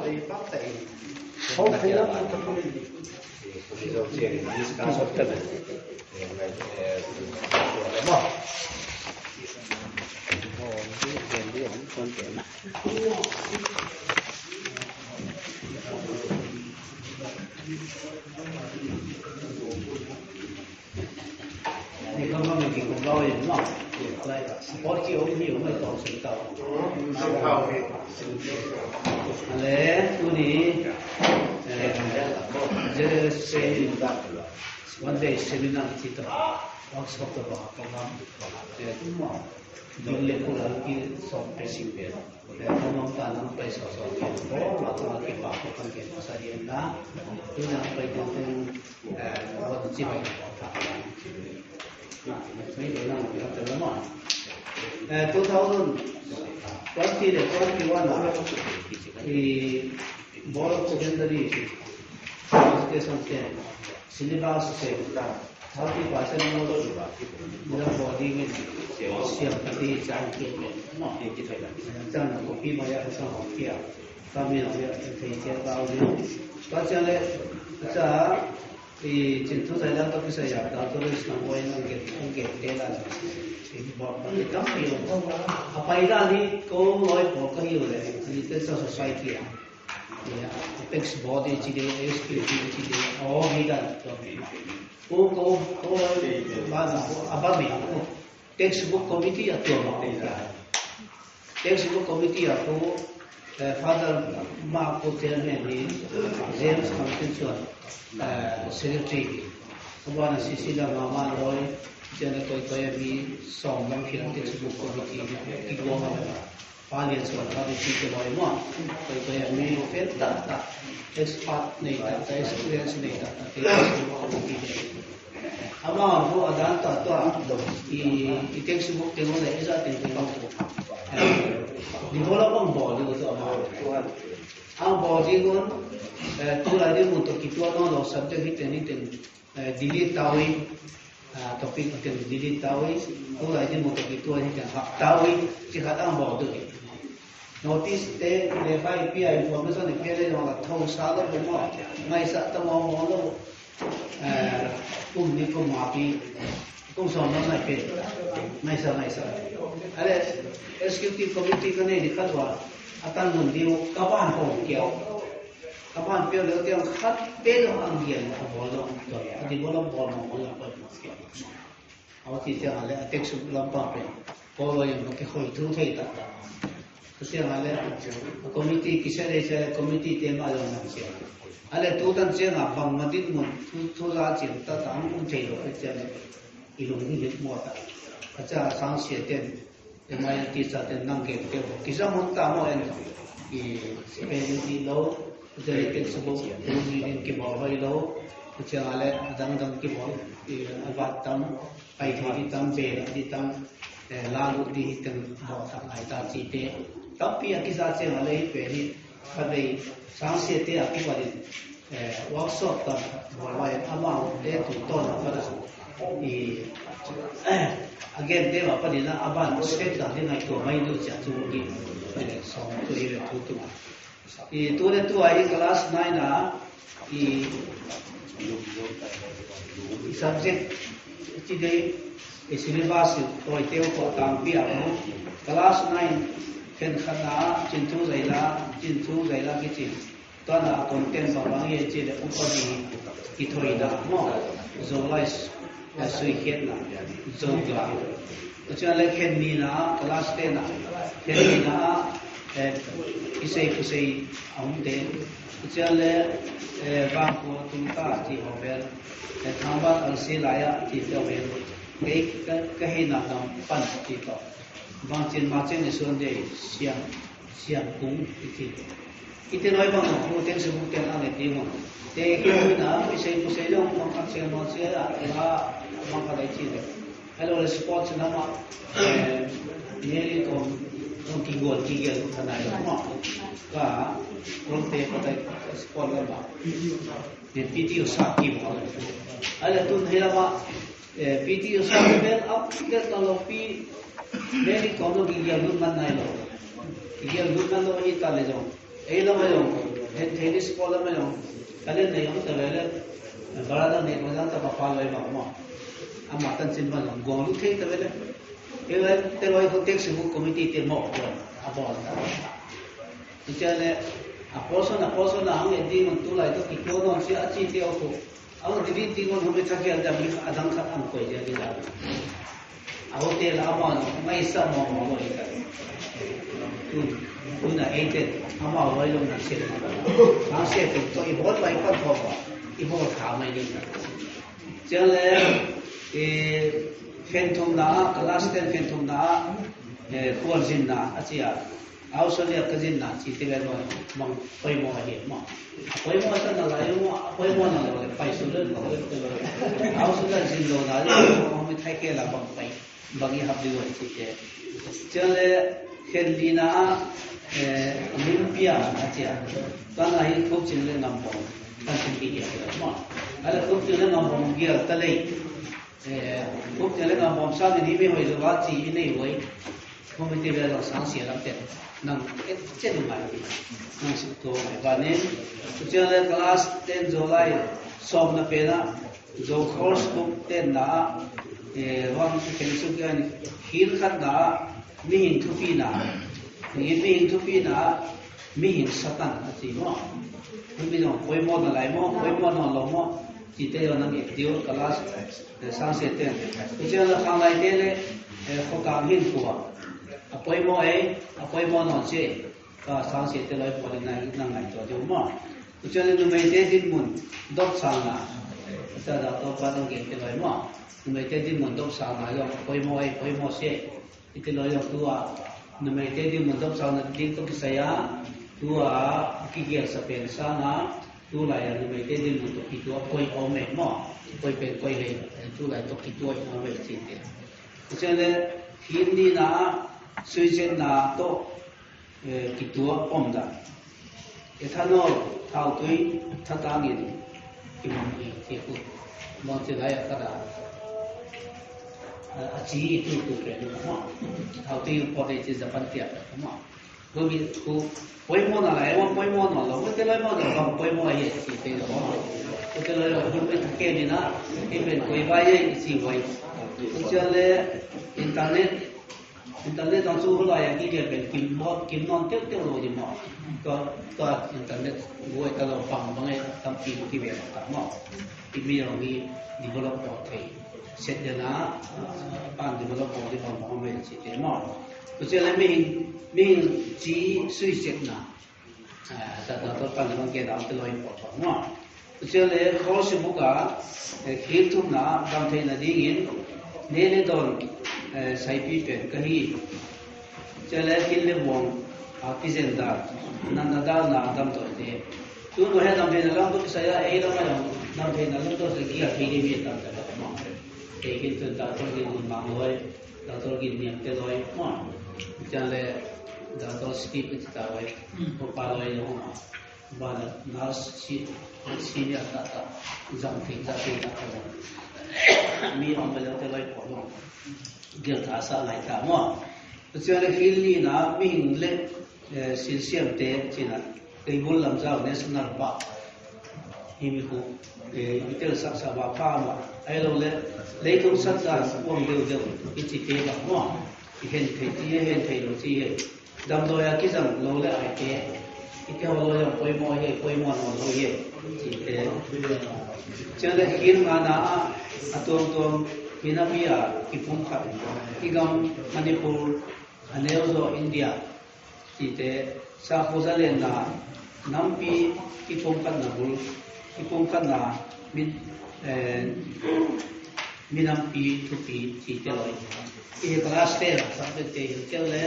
dei fatta e confidiamo che con noi no porti ogni uno è consultato alle quindi sei one day seminar kita workshop program dille pula ki software simple ngomong tanam pai so atau ke pa ko kan ke pasariana tu na pai tu buat jibai mấy cái năng lượng từ nó 2020 đến 2021 thì board of secondary education के syllabus से 30% मेरा body में सिर्फ कभी जान के जान को भी माया ऐसा हो गया तब मैं थे के बावजूद बच्चे ने अच्छा 이 진투 자이랑도 비서 약다도 상고에는 게 데라 이 뭐가 감이요 아파이다니 고로이 보거이요래 이때서 소사이티야 야 텍스 보디 지데 에스피티 지데 오미가 오고 맞아 아바미 텍스북 커미티 아토 텍스북 커미티 아토 father ma ko terme ni James Constitution secretary abana sisila mama roy jana koi koi bi song lam khil textbook committee ki go ma palian so ta bi ki ko mo koi koi mi fetta expert nei ta experience nei ta ama ho adan ta to i textbook te mo le isa te ko development body ko ang body ko tu la de mo to kitwa no subject hit anything delete tawi topic ke delete tawi tu la de mo to kitwa hit tawi chi khat ang body notice te le fai pi information ne ke le no la thau sa lo mo ngai sa ta mo lo kum ni ko ma pi kum so no nai pe ngai sa ale executive committee ka ne dikhal wa atan nun diu kaban ho kyo kaban pe le te khat pe lo ang gian ko bolo to di bolo bolo mo la pa ke awati te ale atek su lam pa pe bolo yam ke khoi thu thei ta se ale committee kisare se committee te ma lo na se ale tu tan che na bang ma dit mun thu ra chin ta tam un thei lo ke che ilung ni le mo ta acha sang se ten mai ti sa ten nang ke ke kisa mun ta mo en i seventy lo de ke subo ni ke mo hoi lo cha ale dang ke mo i abat tam pai thi tam be di tam la lu di ten mo ta ai ta chi te tapi kisa che ale pe ni khadai sang se te a ki ba workshop ta wa ama de tu to na pa i again they were padina aban step da dina to mai do cha tu gi so to ile tu I to le tu ai class 9 na I subject ti dei e syllabus to I teo ko tam pi a class 9 ken khana chin tu zaila ki chin to na content ba bang ye che le upadi ki thoi da mo zolais sui khet na zogla cha le khet ni na class 10 na khet ni na isei aum de cha le ba ko tum ta ti ho vel thamba al se la ya ti to vel ke he na dam pan ti to bang chin ma chen ni son de siam kung ti ite noi bang ko ten se bu ten ane ti mo te ke na isei long bang ka che no che la mang ka dai chi de hello sports na ma ni ko non ki gol ki gel kana no ka ron te ko dai sport la ba de video sa ki mo ala tu hela ma video sa bel up ke to lo pi very common ki gel man nai lo ki gel man lo ni ta le jo e lo ma jo tennis ball में कले नहीं हम तो वेले बड़ा तो नहीं मजा तो पापा लोग मामा हम मातन चिन्ह में गोलू थे तो वेले ये वेले तेरे वाले को टेक्स बुक कमिटी ते मौ अब बोलता तो चले अपोसो ना हम यदि मन तो लाइट तो कितो तो हम से अच्छी थे और अब यदि मन हमें थके अंदर भी आधं खा हम कोई जल्दी ला अब ते लामान मैं सब मौ बोली कर तू ना एटे हम वाले लोग ना से ना से तो ये बहुत भाई पर हो ये बहुत काम है नहीं चले फेंटुम ना क्लास 10 फेंटुम ना कुआर जिन ना अच्छा आउसलिया कजिन ना चीते वे मंग कोई मो है मो कोई मो तो ना लायो मो कोई मो ना लायो पैसो ले आउसलिया जिन लो ना हम थाई के ला बंग पाई बगी हबली वो चीते चले खेलना ओलंपिया अच्छा ताना ही खूब चिल्ले नंबर कंटिन्यू किया मो अरे खूब चिल्ले नंबर गिर तले खूब चिल्ले नंबर साथ नहीं में होई बात चीज नहीं होई हम ते वे लो सांस ये लगते नंग चे दु मार नंग सुतो बाने चले क्लास 10 जुलाई सोम न पेना जो कोर्स बुक ते ना वन केंसु के हिल खना मिहिन थुपीना मिहिन थुपीना मिहिन सतन अति मो हम बिनो कोई मो न लाई मो कोई मो न लो मो जीते यो नंग दियो क्लास सांस ते चले खालाई ते ले खोका हिन कुआ apoi mo no che ka sang se te loi poli na ngai to jo mo uchale nu mai te din mun dok sang na sa da to pa dong ge te loi mo nu mai te din mun dok sang na yo apoi mo se te loi yo tua nu mai te din mun dok sang na din to saya tua ki ge sa pen sa na tu lai nu mai te din mun to ki to apoi o me mo apoi pen koi le tu lai to ki to o me chi te uchale hindi na suicide na to kitua omda ethanol thau tui thatangin kimani teku mo che lai kada achi tu ke no thau tui pode che japan tia mo go bi ku poi mo na lai poi mo no lo te lai mo no poi mo ye chi te no te lai lo hu pe ke ni na e ben koi ba ye chi wai chale internet on su la ya ki de ben kim non tek tek lo di mo to internet wo ta lo pang bang ai tam pi ki be ta mo ki mi ro mi develop to thai set de na pan develop to di mo me chi de mo to che le mi ji sui set na ta to pan bang ke da to lo po to mo to che le kho se bu ka khil thum na dam thai na di in ne ne don sai pi pen kahi chale kille bong artisan da nanda da na dam to de tu no he dam de na lam to saya e la ma dam de na lam to se ki a thi ni bi ta ta ma e ki tu da to ki ma loi da to ki niam te loi ma chale da to ski pe ta wai ko pa loi no ma ba na nas chi ya ta jam thi na mi om be te loi ko no gel ta sa lai ta mo chale hilli na mi le sin siam te china kai bul lam zau national park hi mi ko itel sak sa ba pa ma ai lo le thum sat sa wong de ki chi te ba mo hen thei lo chi he dam do ya ki sam lo le ai te ki lo yo poi mo no lo ye chi te chale hil ma na atom Pinapia kipung khat igam Manipur aneozo India ite sa khozalen na nampi kipung khat na minampi thupi ite loi e class te sa te le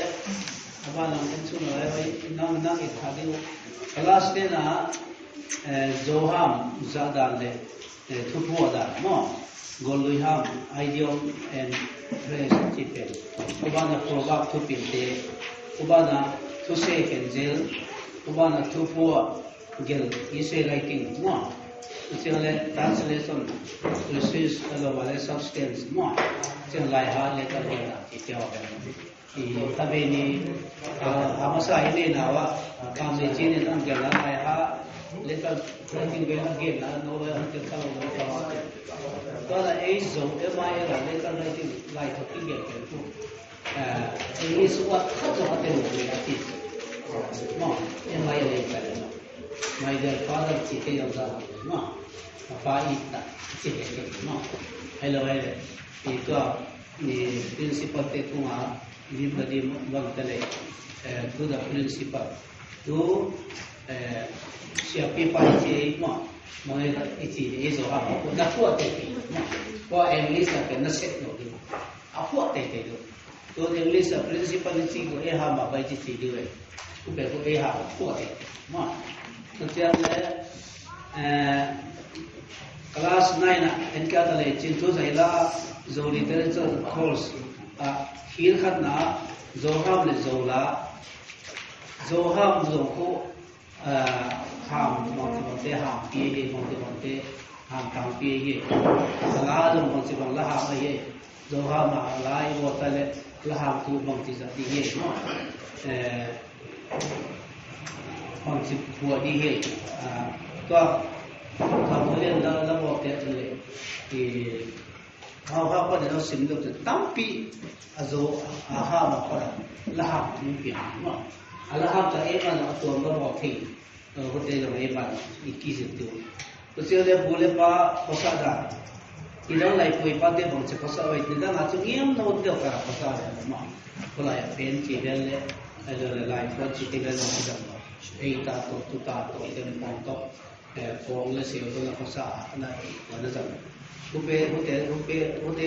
aba nam chu na lai na e thadi class te na zoham zadan le thupu da no Golluham, Idiom and Phrase Chipen. Ubana Probab to Pinte, Ubana to Shake and Zil, Ubana to Poor Gil, essay writing, no. Translation to Swiss Alawale substance, no. Till like hard letter here, if you have Tabini, Hamasa, Nawa, Kamijin and Angela, legal training bela again no lo han tel kala lo ka to la e zo e ma e la legal writing like to get to is what has to happen with it no e ma e le ka no my dear father chite yo da no pa ita chite no hello ito ni principal te kuma ni badi magdale to the principal to siapi pa che mo mga iti iso ha na po te ko english ka na set no di apo te to english principal ti ko e ha ma ba ti ti di we ku be ko e ha po te mo to tia le class 9 en ka le chin to sai la zo literature course hil khat na zo ham le zo la zo ham zo ko ham mo te ham pi ye mo te ham tang pi ye sala lo mo se bang la ha ma ye zo ham ma lai wo ta le la ham tu bang ti sa ti ye bang ti pu di ye to ka mo le la mo te le how ko de no sim do tam pi azo aha ma ko la ha tu pi ma ala ha ta e ma to ma mo thi ho te lo e ma ki se tu to se le bole pa kosa da ilang lai poi pa de bang se kosa wai de na chu ngiem no de ka kosa da ma ko la ya pen chi de le le lai ko chi te le no da ma e ta to tu ta to de ma to ko le se do na kosa na na da upe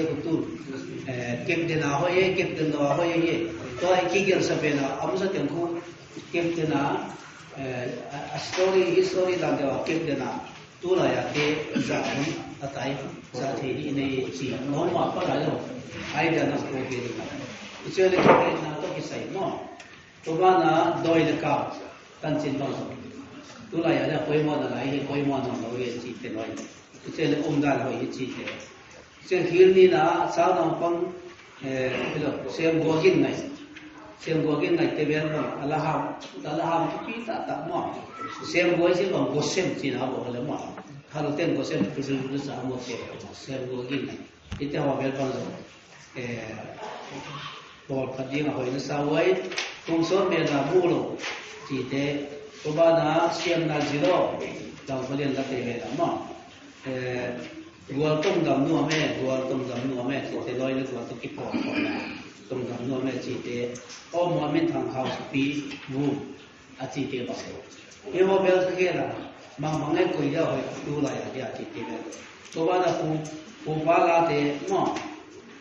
hutu kem de na ho ye kem de na ho ye to ai ki ger sa pena amsa tem ko kem de na a story history da de kem de na tu la ya te za ni atai za the ni ne chi no ma pa la lo ai da na ko ke ni che le ke na to ki sai no to ba na doi le ka tan chin ba tu la ya le koi mo da lai koi mo no lo ye chi te noi che le da ho ye chi te che hil ni na sa na pang lo sem go gin nai te ben no ala ha pi ta mo sem go si bang go sem chi na bo le mo ha lo ten go sem pi su sa mo sem go gin nai ite ho bel bang bol ka ding ho in sa wai kum so me na bu lo chi te ko ba na sem na ji lo dang ko len la te me da mo gual tong dam nu me te loi le gual to ki po tong dam nu me chi te o mo men thang house pi bu a chi te ba se e mo bel ke la mang mang le ko ya ho tu la ya chi te be to ba da pu pa la te mo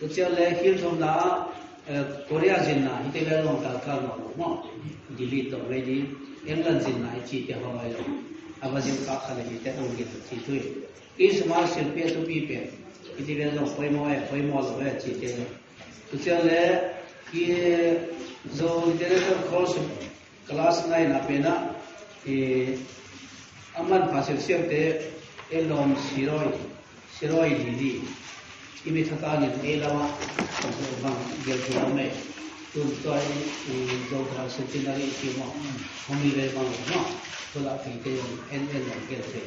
to che le hil thom la korea jin na ite le long ka no mo delete to me di england jin na chi te ho ai abajin ka khale ni te ong gi chi tu is mar sil pe to pi pe iti le no poi mo lo chi te tu che le ki zo literature course class 9 na pe na aman pasil sim te elom siroi di imi thata ni e lawa bang gel tu me tu toi zo ka centenary ki mo homi le bang no to la pe te en la gel te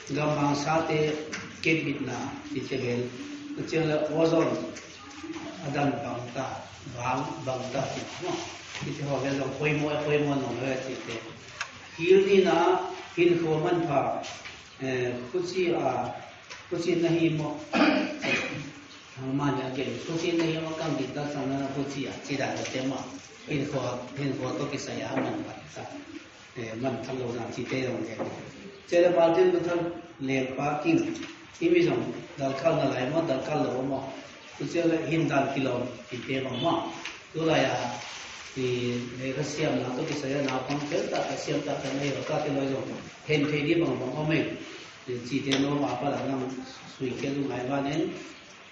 gamang sate kebit na itebel uchela ozon adan bangta no ite ho gelo koi mo no le ite hilni na hin ko man pha kuchi nahi mo hangman ya ke kuchi nahi mo kang dit ta sang na kuchi a chi da te ma hin ko to ki sa ya man pa sa man thalo na chi te rong de che ba tin bu thal le pa king imi jong dal khal na lai mo dal khal lo mo tu che le hin dal kilo ti te ma ma tu la ya ti le ka siam na to ki sa ya na pang che ta ka siam ta ka nei ka te lo jong hen the di bang bang o me chi te no ma pa la nam sui ke lu mai ba nen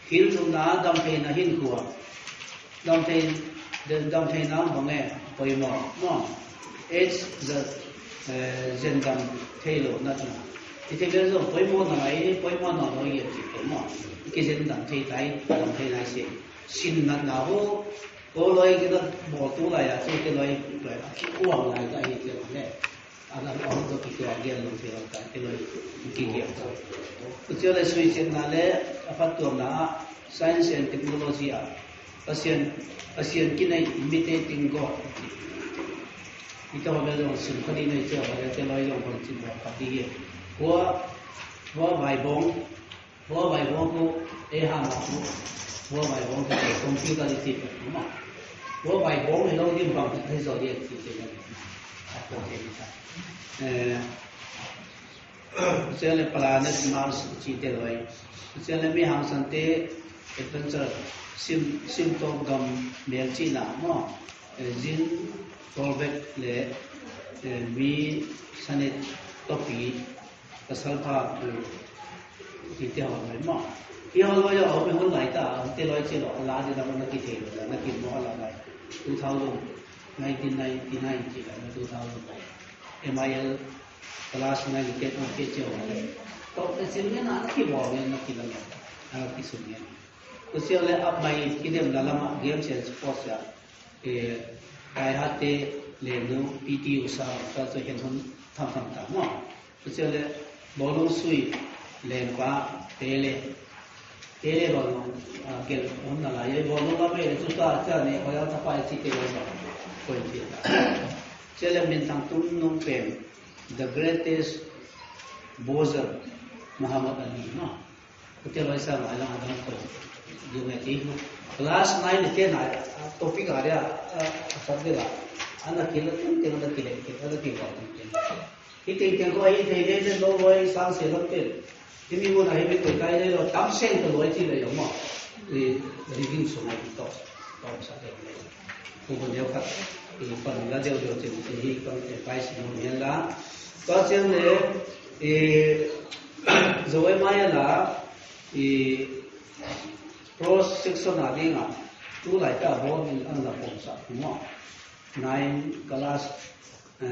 hin thum na dam pe na hin kuwa dam pe na bang e poi mo it's the zendam thelo na na ite ge zo poi mo na no ye ti ko mo ke zendam thei tai dam thei na se sin na na ho ko loi ge da mo tu la ya che ke loi ki uang lai ka ye ke ne alam orang tu kita dia lu dia kan kalau kita tu le sui chen na le apa tu na science and technology ASEAN kinai imitating go kita orang sim kali ni je ada telai yang pun cin ba pati wa bai bong ko ha ma ko wa bai bong ko computer ni tip ma wa bai bong ni lo dim bang thai zo dia ti ti Sele planet Mars chite loi sele mi hang sante adventure symptom gam mel china mo jin solvet le mi sanet topi kasalpa chite ho loi mo ki ho loi ho pe hon lai ta te loi che lo la de da na ki the lo na ki mo la lai 1999 chi la 2000 MIL class na get on ke che ho le to te sin ne na ki bo ne na ki la na ki sun ne to se le up mai ki dem la lama games and sports ya ai ha te le no PT usa ta so hen hon tham ta mo to se le bolo sui le ba tele bolo gel on na la ye bolo la me tu ta cha ne ko ya ta pa chi te lo ko ti se le min tang tum nong pen the greatest bozer Muhammad Ali no hotel waisa ala adam ko jo me ti class 9 ke na topic area sabde la ana kila tum te na kile ke ala ki ba ite ke ko ai te de lo loi sang se lo te timi mo na he me ko kai de lo tam sen to loi ti le yo mo e living so mai to sa de ko ko de ka e pa la de de te hi ko e pai si mo yen la có chuyện này rồi mai là cross section là đi ngà tu lại cả bộ mình ăn là bổn sạ đúng không? 9 class 11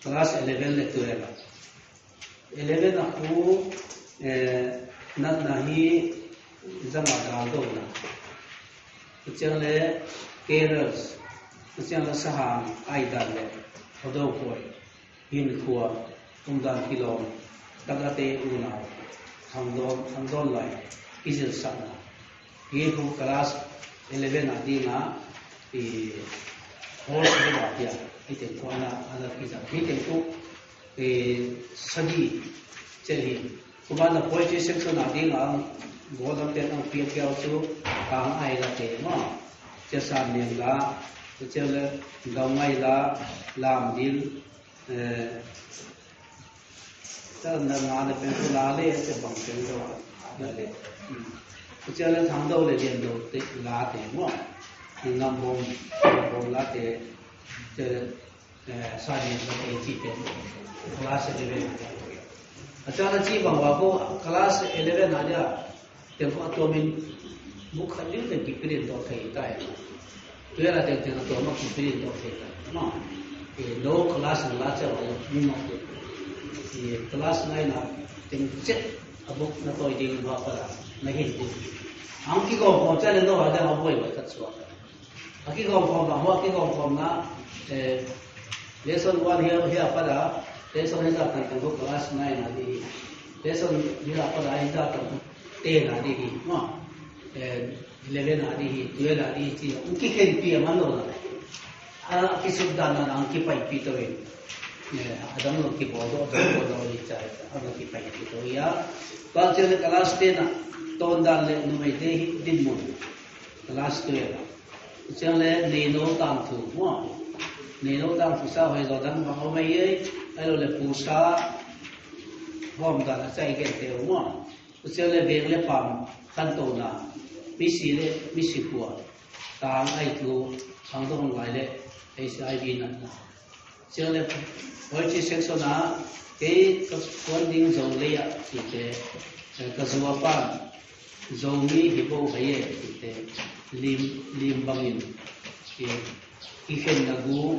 là tuổi là 11 là khu nát nahi zama dal do na chuyện này carers chuyện là saham ai đàn này hodo koi hin khua tumdan kilom tagate una hangdon lai izil sana ye hu class 11 adina e hol de batia ite kwana ala kiza ite ko e sagi cheli kumana poetry section adina godam te na pia chu kang ai la te ma che sa nen la chele gamai la lam dil ta na na pe la le che bang chen do na le chele thang do le jen do te la te mo ngam bom la te che sa ni la te chi te class 11 achana chi bang wa ko class 11 na ja te ko to min mukhalil te ki prin do thai tai tu era te to ma ki prin do thai no no class la cha wa ni no e class 9 na ting chet abuk na to ding ba para na hin ti ang ki ko ko cha le no wa da ho boi wa ta chwa aki ko ko na ho ki ko na lesson 1 here para lesson is that ko class 9 na di lesson here para ai ta to 10 na di no 11 na di 12 na di chi ki ken pi man no na ki sudana na ki pai pi to adam no ki bodo no ni chai adam ki pai pi to ya pa che class 10 na ton dan le no mai de din mo class 12 che le ni no tam thu mo ni no tam thu sa hoi zo dan ba ho mai ai lo le pu sa bom da na sai ke te mo che le be le pam kan to na mi si pu tang ai tu sang dong lai le HIV na che le poetry section na ke kon ding zo le ya ti te ka zuwa pa zo mi hi bo haye ti te lim bangin ki khen na gu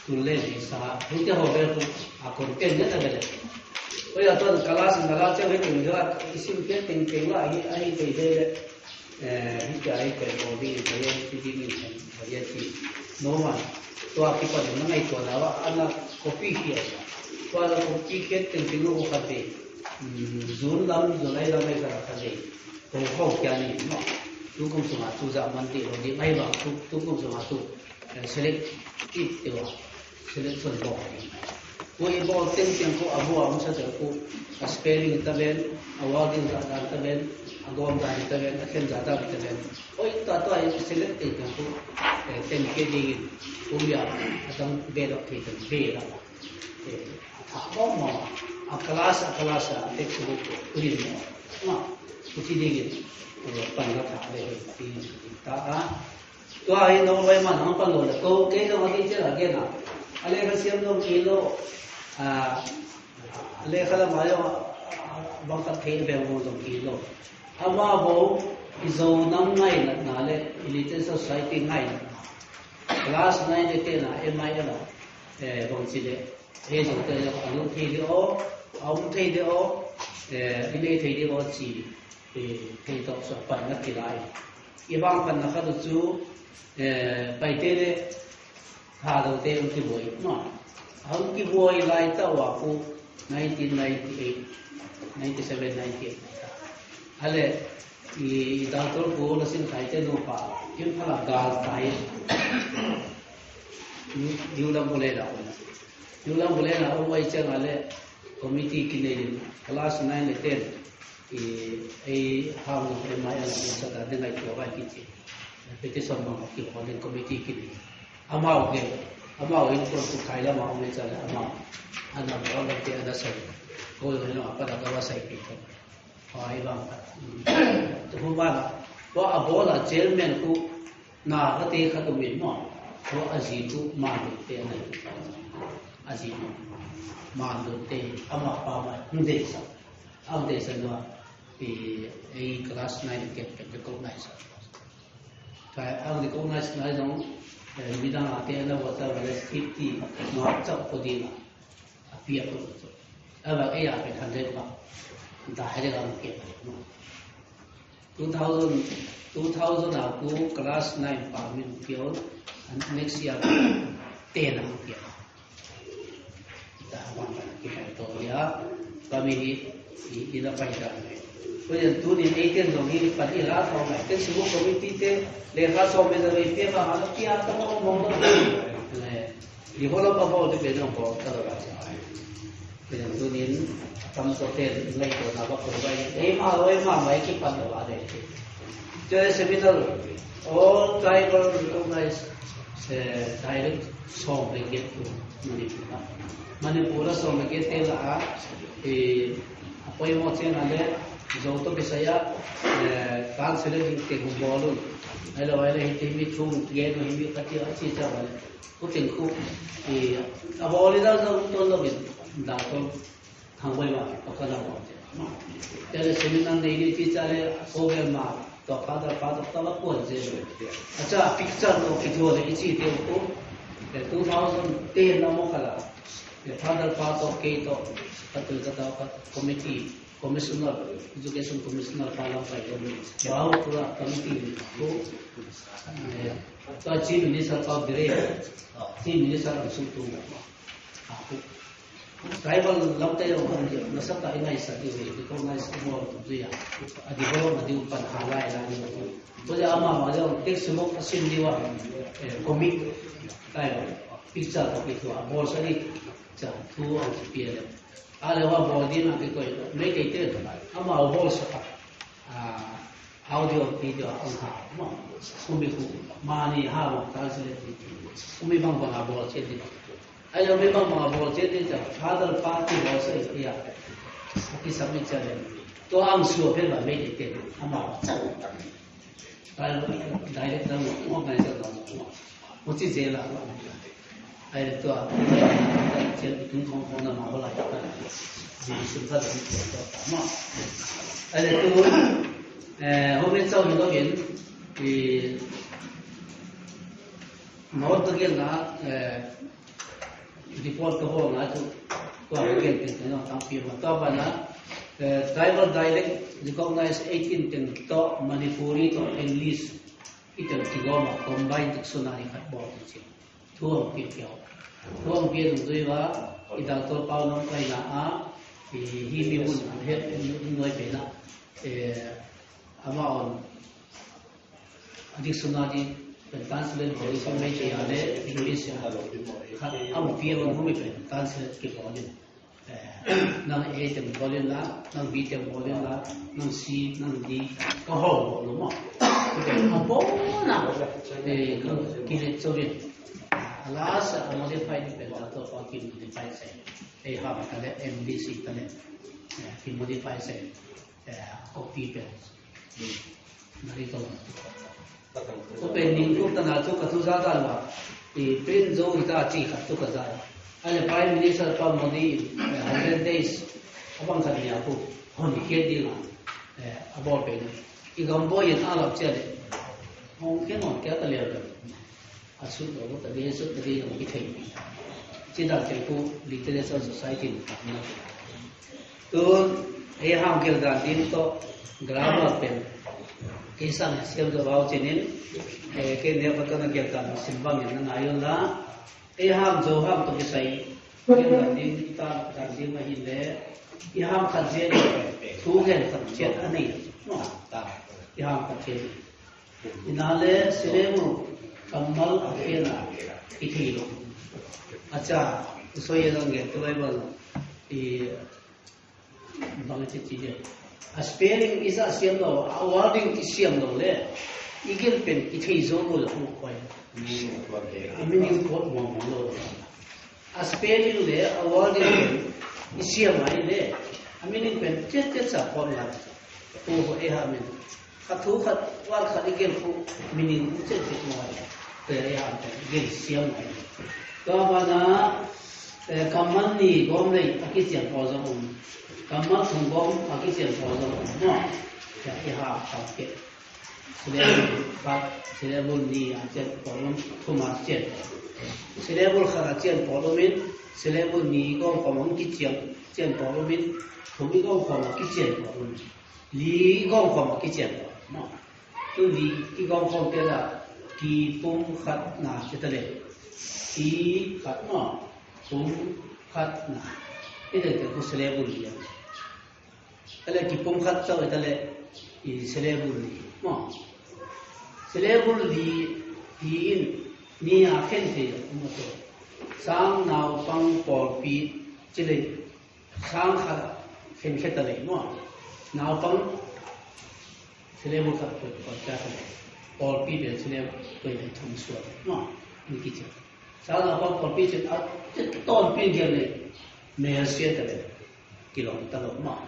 tu le ni sa hu te ho be tu a kon ken na le oi a to class na la che he ti ga isim ke ting la ai te de วิจัยเป็นโอบีเรียนที่ดีนี่เรียนที่โนวันตัวที่ปัจจุบันไม่ตัวแล้วว่าอันนั้นคอปี้เขียนตัวเราคอปี้เขียนถึงที่รู้กันดีจูนลำจูนไล่ลำไม่กันดีตัวเขาแค่นี้เนาะทุกคนสมัครทุกzamanที่เราดีไม่บ้างทุกคนสมัครทุกselect ที่ตัว selection บอกกูอีบอกเต็มเต็มกูอาบัวมันจะกูspelling ตะเวนawarding ตะเวนagom ตะเวนเข็มตะเวนโอ้ยตัวไอ้ select ที่กูเต็มแค่ดีกูอยากต้องเบลล์ที่เป็นเบลล์ถ้าบ่มาa class textbook กูดีมั้ยกูที่ดีปัญหาถามเลยที่ตาตัวไอ้น้องไว้มาน้องปัญหาก็เกี่ยวกับที่จะเกี่ยวนะอะไรก็เสียงน้องกิโลอะไรก็แล้วมาอยู่บางทีแบบว่าน้องกิโลอามาบอกอีโซนั่งไงนั่นแหละ elite society ไง class 9เนี่ยนะเอ็มไอนะบางทีเนี่ยเฮ้ยจงเตยเอาลูกที่เดียวเอาที่เดียวeliteที่เดียวจีที่ต้องสอบปัญญาที่ไรอีบางปัญหาก็จู่ไปเตะหาดูเตะอุทิบอยมั้งอุทิบอยไล่ตัวกู1998 97 อะไรอีดาวตัวกูเราสิ่งใครจะดูป่ายิ่งพลังกาลไทยยูรัมบุเลราเอาไว้เจ้าอะไรคอมมิตี้กินเลยคลาส9 และ10ไอ้ห้ามไอ้ไม้อะไรมันจะได้ไงตัวไว้กิจเป็นที่สมบัติที่คนในคอมมิตี้กินอามาโอเคอามาอินโทรสุดท้ายแล้วมาเอาไม่ใช่อามาอันนั้นเราเรียนอันนั้นใส่ก็เลยเราก็ได้ก็ว่าใส่ผิดพอไอ้บางทุกวันว่าอาบัวละเจลแมนกูน่าก็เตะขัดมินมั้งเพราะอาจีกูมาดูเตะอะไรอาจีมาดูเตะอามาป่ามานุ่งเดชเอาเดชนะไอ้คลาส9เก็บเป็นก็ไม่ใช่แต่เอาเด็กก็ไม่ใช่น้องมีด้านอาเตะแล้วว่าจะเวลาคิดที่มาจับพอดีนะเปียกก็เอาแบบไอ้ยาเป็นทันเด็กป่ะได้ให้เราเก็บ2000เอากูคลาส9ป่ามีเกี่ยว next year 10เอาเกี่ยวแต่วันนั้นที่ไปตัวya kami ini dapat dah. Kemudian tu ni 18 dong ini pada lah tahu mai. Kan semua komiti te leha so me da ite ba hal kia ta mo mo do. Di hola pa bo de be no ko ta da. Kemudian tu ni tam so te lai ko na ba ko ba ma mai ki pa da ba de. Jadi seminar all tribal recognized direct song they get to Manipur so me get te la apoi mo chen ale zo to bisaya kan sele te hu bolun alo ale hi mi chung ge no hi ka ti a chi cha ba ku tin ku aboli da zo to lo bin da to thang bai ba ka la ba te le seminar nei ni chi cha le ko ge ma to ka da ta la ko je acha picture no ki jo le chi te ko 2010 na mo kala father part of Keto katul kata committee commissioner education commissioner kala pai bahwa pura committee ko to chief minister ka dire chief minister sutu aku tribal lamte yo nasata inai sa di ko nai sa mo tu ya adi ko adi upan halai la ni to ya ama ma jo textbook asin diwa comic tai picture ko ki to abor sari cha tu au pia le ale wa body na ki ko me ke te ama abor sa audio video ang ha ma kumi ku mani ha ma translate kumi bang bang abor che di ai lo me bang bang abor che di cha father party ho sa ya ki submit cha le to ang su pe ba me ke te ama cha ai lo direct na mo ga sa da mo chi je la ai toเช่นถึงของนำมาเวลาจะไปดีสุดท้ายจะมาไอ้ตัว后面找很多人นอตเกียนนะreport ก็ว่านะตัวเกียนเป็นเนาะตามปีมาต่อไปนะ tribal dialect recognized 18 ten to Manipuri to English itel tigoma combined dictionary khat bo chi thuam pi kyau thuam pi dui wa idang to pau nom kai na a hi mi un he noi pe na ama on dictionary translate boi so mai che ale English khat am pi on hu mi pe translate ke bo ni nang A tem volume la nang B tem volume la nang C nang D ko ho lo mo ke abo na ki le chobe alas modified pe ta to pa ki modify se e ha ba le MDC ta le ki modify se copy pe na ri to ko pe ning ko ta na to ka tu za da ba e print zo ta chi kha to ka za ale Prime Minister pa Modi 100 days abang kha dia ko hon ke di la abor pe ki gambo yin alap che le hong ke non ke ta le asu do ta de su ta de ki thai chi da ke ko literature society na to e ham ke da din to grammar pen ke sang siam do bao chenin ke ne pa ta na ke ta simbang yin na ayo la e ham zo ham to ke sai ke da din ta da din ma hin le e ham kha je thu gen ta che ani no ta e ham kha che inale silemu kamal akhena ikilo acha so ye dong ge to level e bang che chi je a spelling is a siam do a wording is siam do le igil pen ithi zo lo hu koi meaning ko mo lo a spelling le a wording is siam mai le a meaning pen che sa ko la to ho e ha men khathu khat wal khat igil hu meaning che mo te e ha igil siam mai to ba na kamal ni gom nei akisian ko zo kamal thung gom akisian ko zo no ya e ha ta ke Silebul ni ajen polom thuma chen silebul khara chen polomin silebul ni gom komong ki chen polomin thumi gom komong ki chen polomin li gom komong ki chen no tu li ki gom komong ke la ki pum khat na chetale ki khat no pum khat na ide ke silebul li ale ki pum khat chaw itale i silebul li no silebul li in ni a khen te mo to sang naw pang por pi chile sang kha khen kheta le no naw pang silebul kha ko ta por pi be silebul ko le thum so no ni ki che sang naw pang por pi che a ton pi ge le me sia ta le ki lo ta lo ma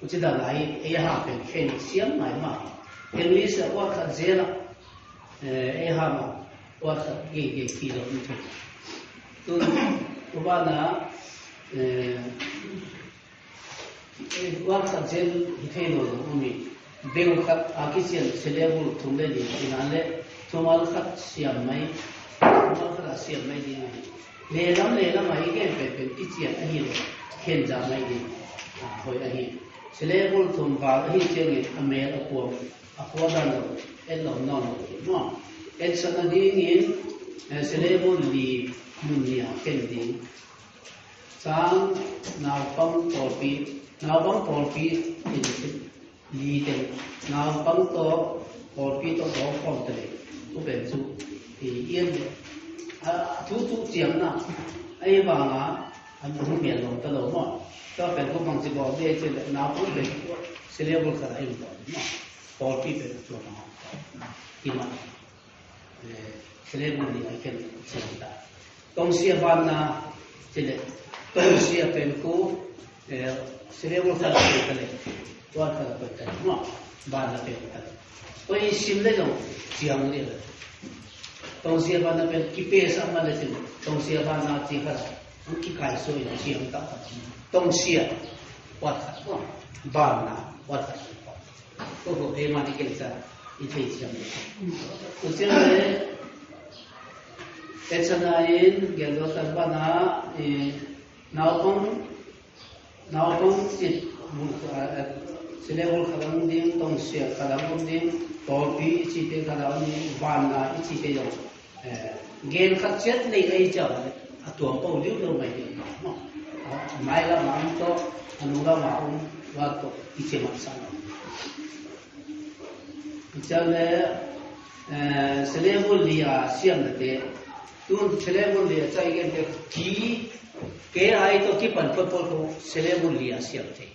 ku che da lai e ha pen khen siam mai ma English wa kha zela e ha ma wa kha ge kilo ni to ba na wa kha zel hi no ni beu khat akisian selebul thumle ni inale thumal khat siam mai thumal khat siam mai ni le lam mai ge pe ichian a hi khen ja mai ni hoi a hi selebul thum ba hi cheng ni amel ko akwa dan en lo no no en sana ding in selebul li munia ken ding sang naw pang porpi in li den naw pang to porpi to go phong te ku ben su ti yen a thu chiam na ai ba nga an bu mian lo ta lo mo to ben ku bang ji bo de che naw pang be selebul kha ai mo no porpi be to na ki ma selebul ni ai ken chenta tong sia ban na chile tong sia pen ko selebul kha ta le wa kha ta ta no ban na pen ta ko i sim le no chiang le tong sia ban na pen ki pe sa ma le sin tong sia ban na chi kha ki kai so i chiang ta tong sia wa kha no ban na wa kha ko ko e ma ni ke sa i thei chiang le ko chen le Etsanain gelo tan bana naupang sit Selewul kalang din tong siya kalang din topi ichite kalang din bana ichite yo gen khatchet nei ai cha atuam pau liu lo mai no mai la mam to anuga ma wa to iche ma sa chale selewul liya siam de tun selewul liya chai gen de ki ke ai to ki pan pol ko selewul liya siam the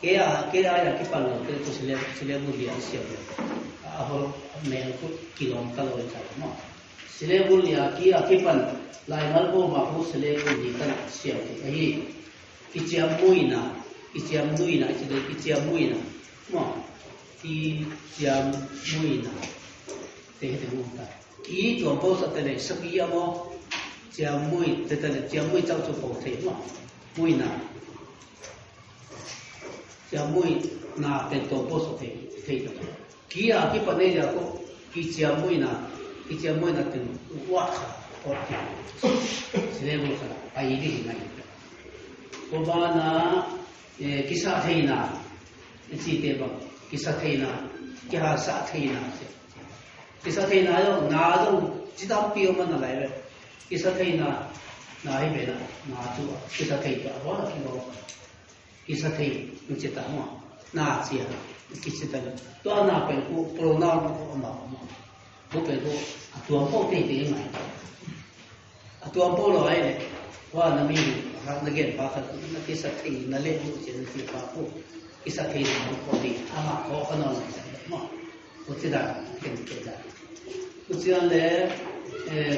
ke ya ki pan lo ke to selewul liya siam ahor me ko kilom ka lo cha no selewul liya ki pan lai mal ko ma ko selewul li kan siam the ai kicham muina kicham muina no ki jam muina te mo ta i to po sa tele sakia mo jam mui te tele jam mui chau chu po the mo muina jam mui na te to po so te ta ki a ki pa ne ja ko ki jam muina te wa kha o ti se mo kha ai di nai ko ba na ki sa theina chi te ba kisa theina kya sa theina kisa theina yo na do jidam pio man lai le kisa theina na hi be na tu kisa theina wa ki lo kisa thei ni chita mo na chia kisa ta to na pe ku pronoun ko ma ko pe ko atuam po te te mai atuam po lo ai le wa na mi ha na gen pa ka na kisa theina le ni chen ti pa ko isa thei ko di ama ko kana no ko tida ken ke da ko tida le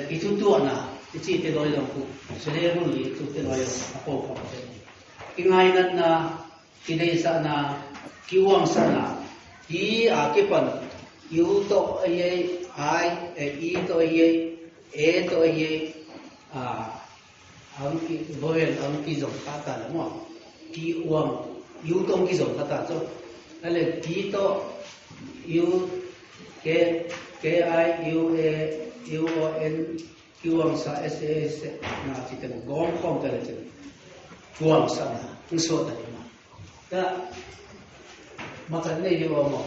ki tu tu na chi te do yo ku sele ru li tu te do yo ko ko ki ngai nan na ki dei sa na ki wang sa na ki a ke pan yu to ye ai e to ye to ye ang ki boel ang ki jong ka ta mo ki wang yu tong ki zong kata cho ale ki to yu ke I U A U O N q ang sa s s na chi te gom khom ta le chi chuang sa na ng so ta ma ta ma ka ne yu mo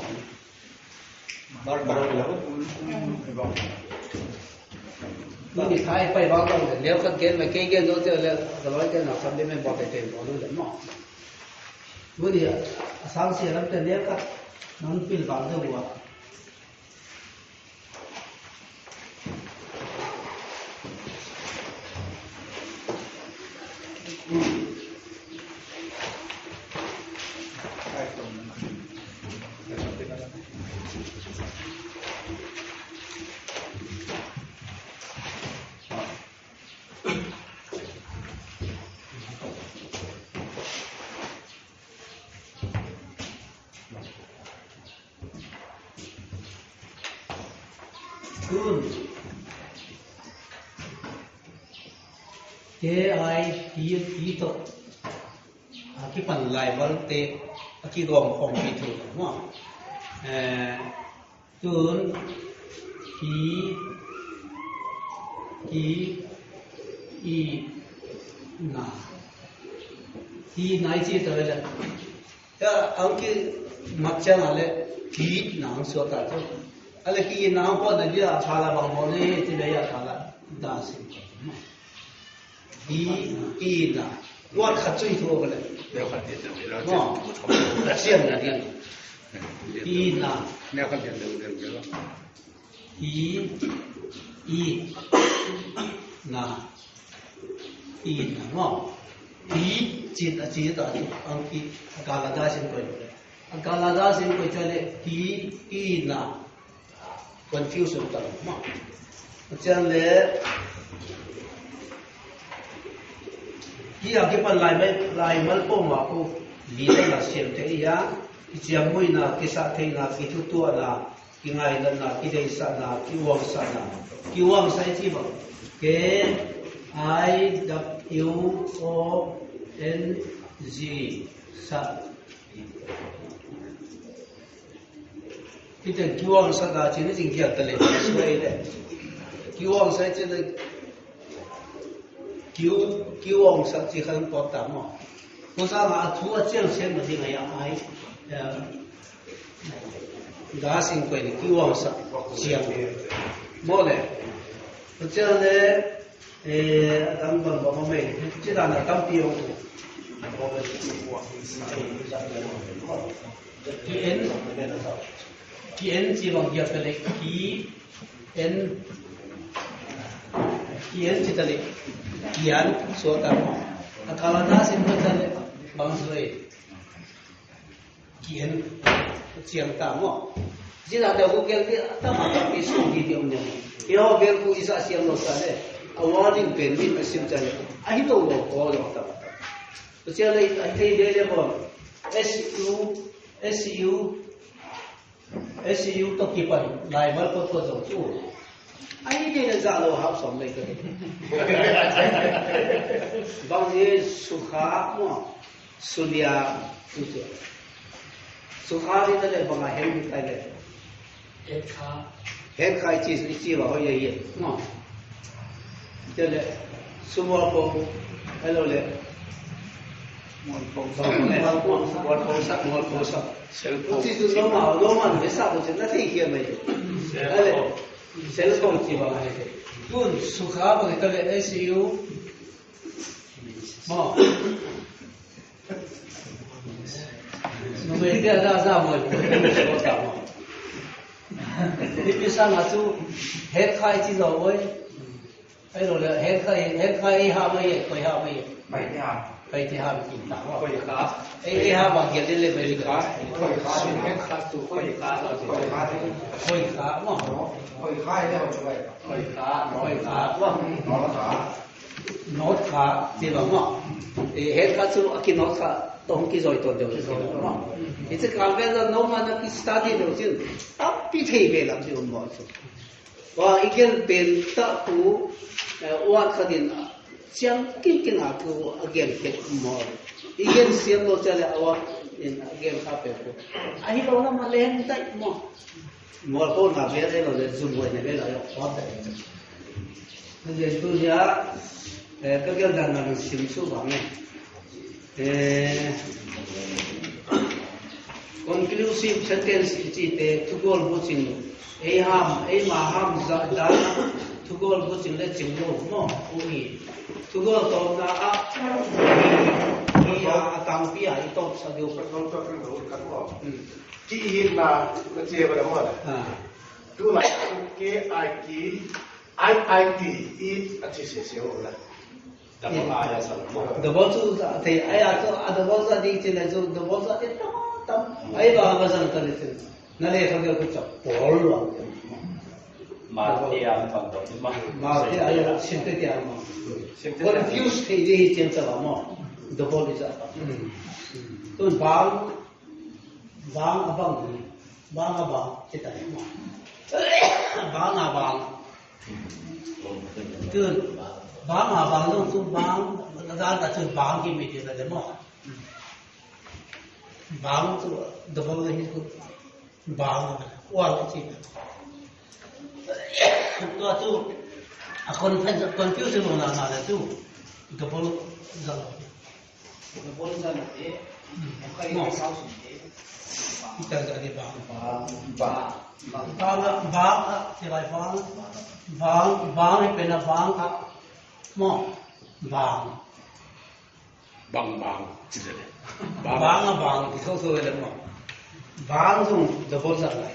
bar la ni khai pai ba tong le ka gen ma ke gen do te le da lo te na sam de me ba te te mo lu le mo Budi asal si alam tende ka non pil bang de huwa ke ai ki to ki pan lai wal te ki gom khom ki thu mo tun ki i na ki nai chi to le ya ang ki mak chang ale ki na so ta to ale ki na ko da ya thala ba mo le ti le ya thala da si i na wa kha chui tho ga le le kha te de la no xian na dian i na le kha te de de lo i na no i chi da ang ki ga la da sin ko chale i na confusion ta ma chan le ki a ke pan lai mal po ma ko li na siam te ya ki chiam mui na ki sa thei na ki tu tu na ki ngai na ki dei sa na ki wang sa chi ba ke I W O N G sa ki te ki wang sa da chi ni jing kia ta le swai le ki wang sa chi le ki wang sa chi khan po ta mo 我上啊除了这样钱的地方要买大新贵的给我上讲没嘞我这样呢当本宝宝妹这样的当比如kian chi bang ya pele ki en kian chi tale kian so ta akala na sin ko tale bang soi kian chiang ta mo ji da de ko kel ti ta ma ta pi su di ti onne yo kel ku isa siang lo sa le awarding pen ni asim chale ai to lo ko lo ta to chale ai te de le bo SU to keep on lai mal ko zo chu ai de na za lo hap som le ke bang ye sukha mo sulia tu sukha ni le bang hen tai le het khai chi ba ho ye ye mo de le sumo ko hello le một khẩu súng này là một khẩu súng chỉ từ nó mà mới sao được nó thấy kia mày đấy sẽ không chỉ vào này luôn số khá bằng cái cái SU mà nó mới ra một số cảm thì sao mà chú hết khai chỉ rồi ấy rồi là hết khai ha mấy coi ha mấyไปที่หากินตามว่าค่อยค้าไอ้หาบางอย่างนี่เลยไม่ได้ค้าค่อยค้าแค่ค้าตู้ค่อยค้าเราสิค่อยค้าเนาะค่อยค้าได้บ่ช่วยค่อยค้าว่าโนดค้าที่ว่าเนาะเฮ็ดค้าสู้กินโนดค้าต้องกี่ซอยตัวเดียวสิเนาะอีกการเวลาโนมันก็สตาร์ทเดี๋ยวสิตับปีเทเวลาสิบ่ว่าอีกเป็นตะปูว่าคดิน将紧紧啊个again get more again siam lo chale awa in again ka pe ko ai lo na ma len tai mo ko na be de lo le zum bo ne be la yo wa ta ne tu ya ka gel dan na sim su ba me conclusive sentence chi te tu gol bo ching ma ham za da tu gol bo ching le ching lo mo ui tu gol to na a ya tang pi ai to sa dio to kan mo ki hin na che ba da mo tu la ke IIT association la the boss the ai to the boss di chile jo the boss di tam ai ba ba san ta le na le ka ko cha pol lo ma te ai sinte ti ama confused thi di chen sa ba mo the ball is up tu bang abang kita mo bang abang tu bang abang tu tu bang da tu bang ki mi ti da mo bang tu the ball is bang wa chi tu confusion mo na tu the ball okay sao kita jadi bang thì lại bangเป็นบางครับหม้อบางจิตเลยบางที่เขาเคยเล่นหม้อบางตรงดับเบิลซักเลย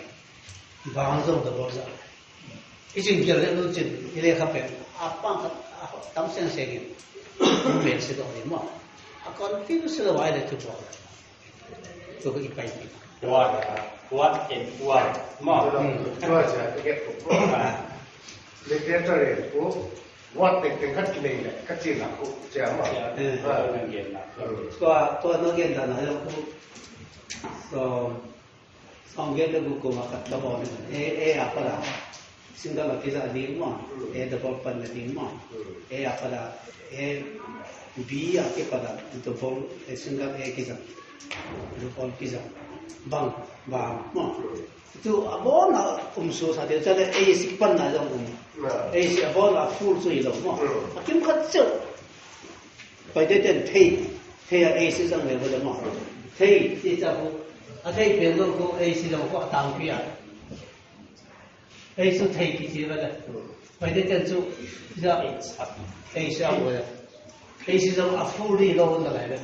บางตรงดับเบิลซักอีจริงๆเลยรู้จริงที่เรียกเขาเป็นปังตั้งเส้นเสียงเหมือนสิ่งที่หม้อก่อนที่จะสบายเลยทุกวันตัวก็อีกไปWhat in what moreจะเก็บปุ๊บเรียนปุ๊บwhatเป็นคัดกินเลยคัดจีนหลักปุ๊บจะมาตัวนักเรียนตอนนั้นก็สองเดือนแล้วก็มาคัดตัวบอลapa lah singgah kita di rumah dapat pandai di rumah apa lah bi apa pada dapat singgah kita dapat kita bang itu abona umso sa dia jadi sipan na jong si abona full so ilo mo akim khatso pai de den thei thế ai sẽ rằng về bây giờ mà thế thì cha phụ thế bên trong cô ai sẽ rằng có tăng kia ai sẽ thấy cái gì vậy vậy thì chân chú giờ ai sẽ rằng về ai sẽ rằng phụ đi đâu nó lại đấy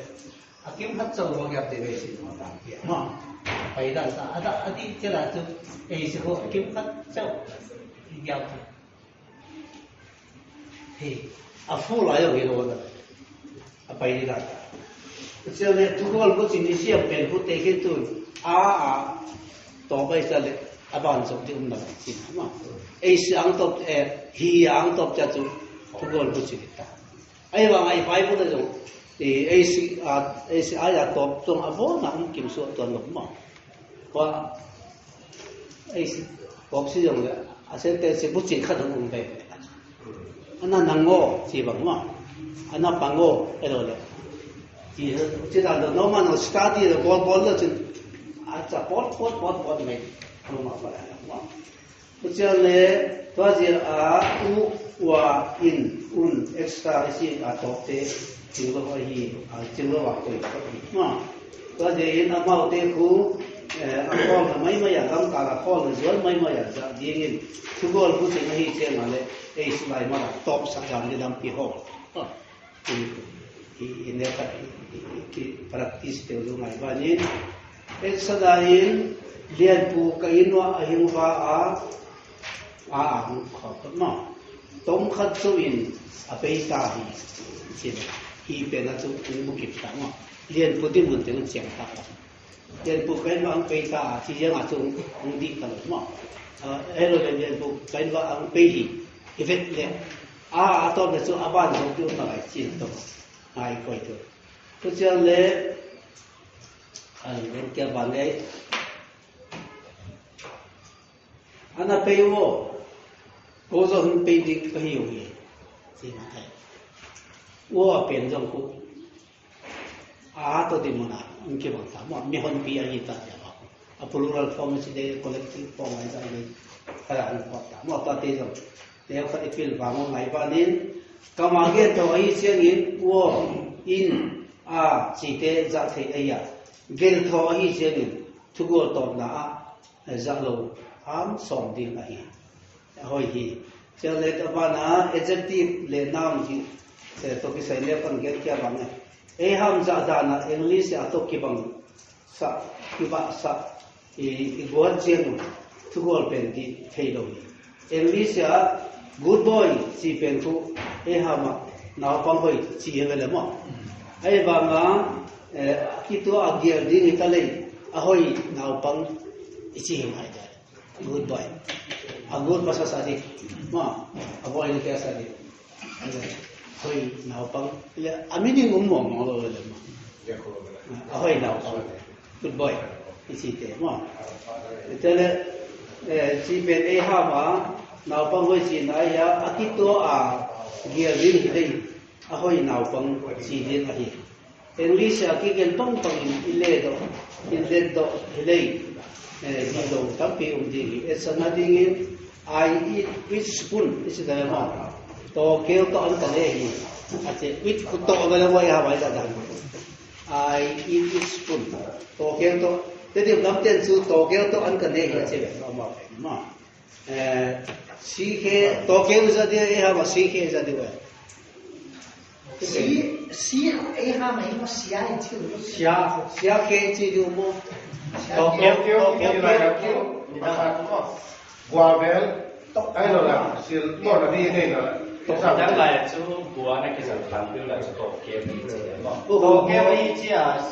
kiếm hết trong vào cái để sẽ có tăng kia mà vậy là ta đi cái là chú ai sẽ có kiếm hết trong cái thì phụ lại rồi đâu đóไปนี่ล่ะเจ้าเนี่ยทุกคนก็สิมีเสียเป็นผู้เตะขึ้นตุนต่อไปซะเลยบ้านสมที่อุ้มน่ะสิมาไอ้สิอังตบฮีอังตบจะจุทุกคนก็สิตาไอ้ว่าไอ้ไปพุทธเจ้าไอ้สิอายะตบตรงอบ่นำกิมสวดตัวหลงมาว่าไอ้สิบอกสิจังเลยอาเสแต่สิบ่จิขัดอุ้มไปอันนั้นนังโง่สิบังมาana pango elole ti tira do no mano study the ball the acha pot me no ma para ma uchale to je u wa in un extra si atopte jinglo hi jinglo wa ko ma to je in amau te khu angol na mai ma ya kam ka la khol zol mai ma ya ja dingin thugol bu se nahi che ma le ei slai ma top sa jam ni dam pi ho ini praktis teu mai banin sadain lian pu kainwa ahing wa ang kho ma tom khat chuin apeita hi pe na chu mu kip ta ma lian pu tin mun teu chiang ta lian pu kainwa ang peita chi yang a chu ung di ka ma elo lian pu kainwa ang pe hi effect le atom le chu aban so tu na lai chin to ai koi to to chang le ai len ke ban le ana pe wo ko zo hun pe dik ka hi yo hi si ma thai wo pen jong ku to di mo na un ke bang ta mo mi hon pi a hi ta ya ba a plural form si de collective form ai sa le kala an ko ta mo ta te jong Teo ka ipil bangon mai panin kamage to ai chengin wo in chi te za thei aya gel tho ai chengin thugo to na za lo am som ding ai hoi hi chele ta bana adjective le noun ki se to ki sai le pan gel kya bang e ham za da na english a to ki bang sa ki ba sa i go cheng thugo pen di thei lo english a good boy chi pen thu e ha ma naw pang hoi chi he le mo ai ba ma ki to a gear di ni ta le a hoi naw pang chi he mai da good boy a good pasa sa di ma a boy ni ka sa di hoi naw pang le a mi ni ngum mo mo lo le ma a hoi naw pang good boy chi te mo te le chi pen e ha ma nào pang hoi chi na ya akito gia rin dei a hoi nào pang chi din a hi english a ki gen pang pang ile do ile di do tampi di it's nothing in I eat with spoon is the ma to kêu to an ka le hi a che with to ga la wai ha bai da I eat with spoon to kêu to te di lam ten su to kêu to an ka le hi a che ma सीखे तो के उजा दे ए हा सीखे जा दे वा सी ए हा mai mo sia e chi sia ke chi du mo to ke guabel ai lo la sil mo na di nei na to chẳng lại chú bùa này cái sản phẩm biểu là to ke mi chi ma to ke mi chi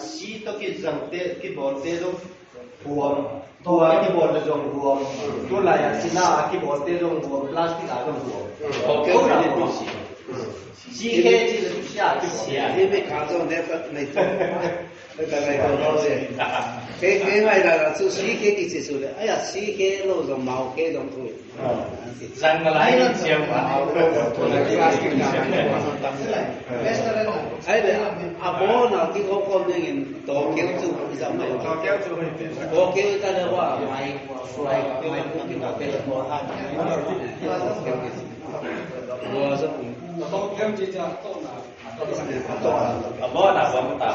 si to cái rằng cái bộ te do buông to cái bộ là dùng buông to là ya sina cái bộ te dùng buông plastic à dùng buông to ke là đi si ke chi là chú xia cái xia thế bị khá rồi đấy phải này cái này có đâu rồi cái này là chú si ke cái gì rồi ai à si ke lo dùng màu ke dùng thôi rằng là ai chiều vào to là plastic ai đấy à bố nào cái có con nên to kéo chú giống này to kéo ta làว่าไม่พูดที่เราเป็นตัวท่านบัวสัก to kéo chỉ cho to là Abo na ba mo ta?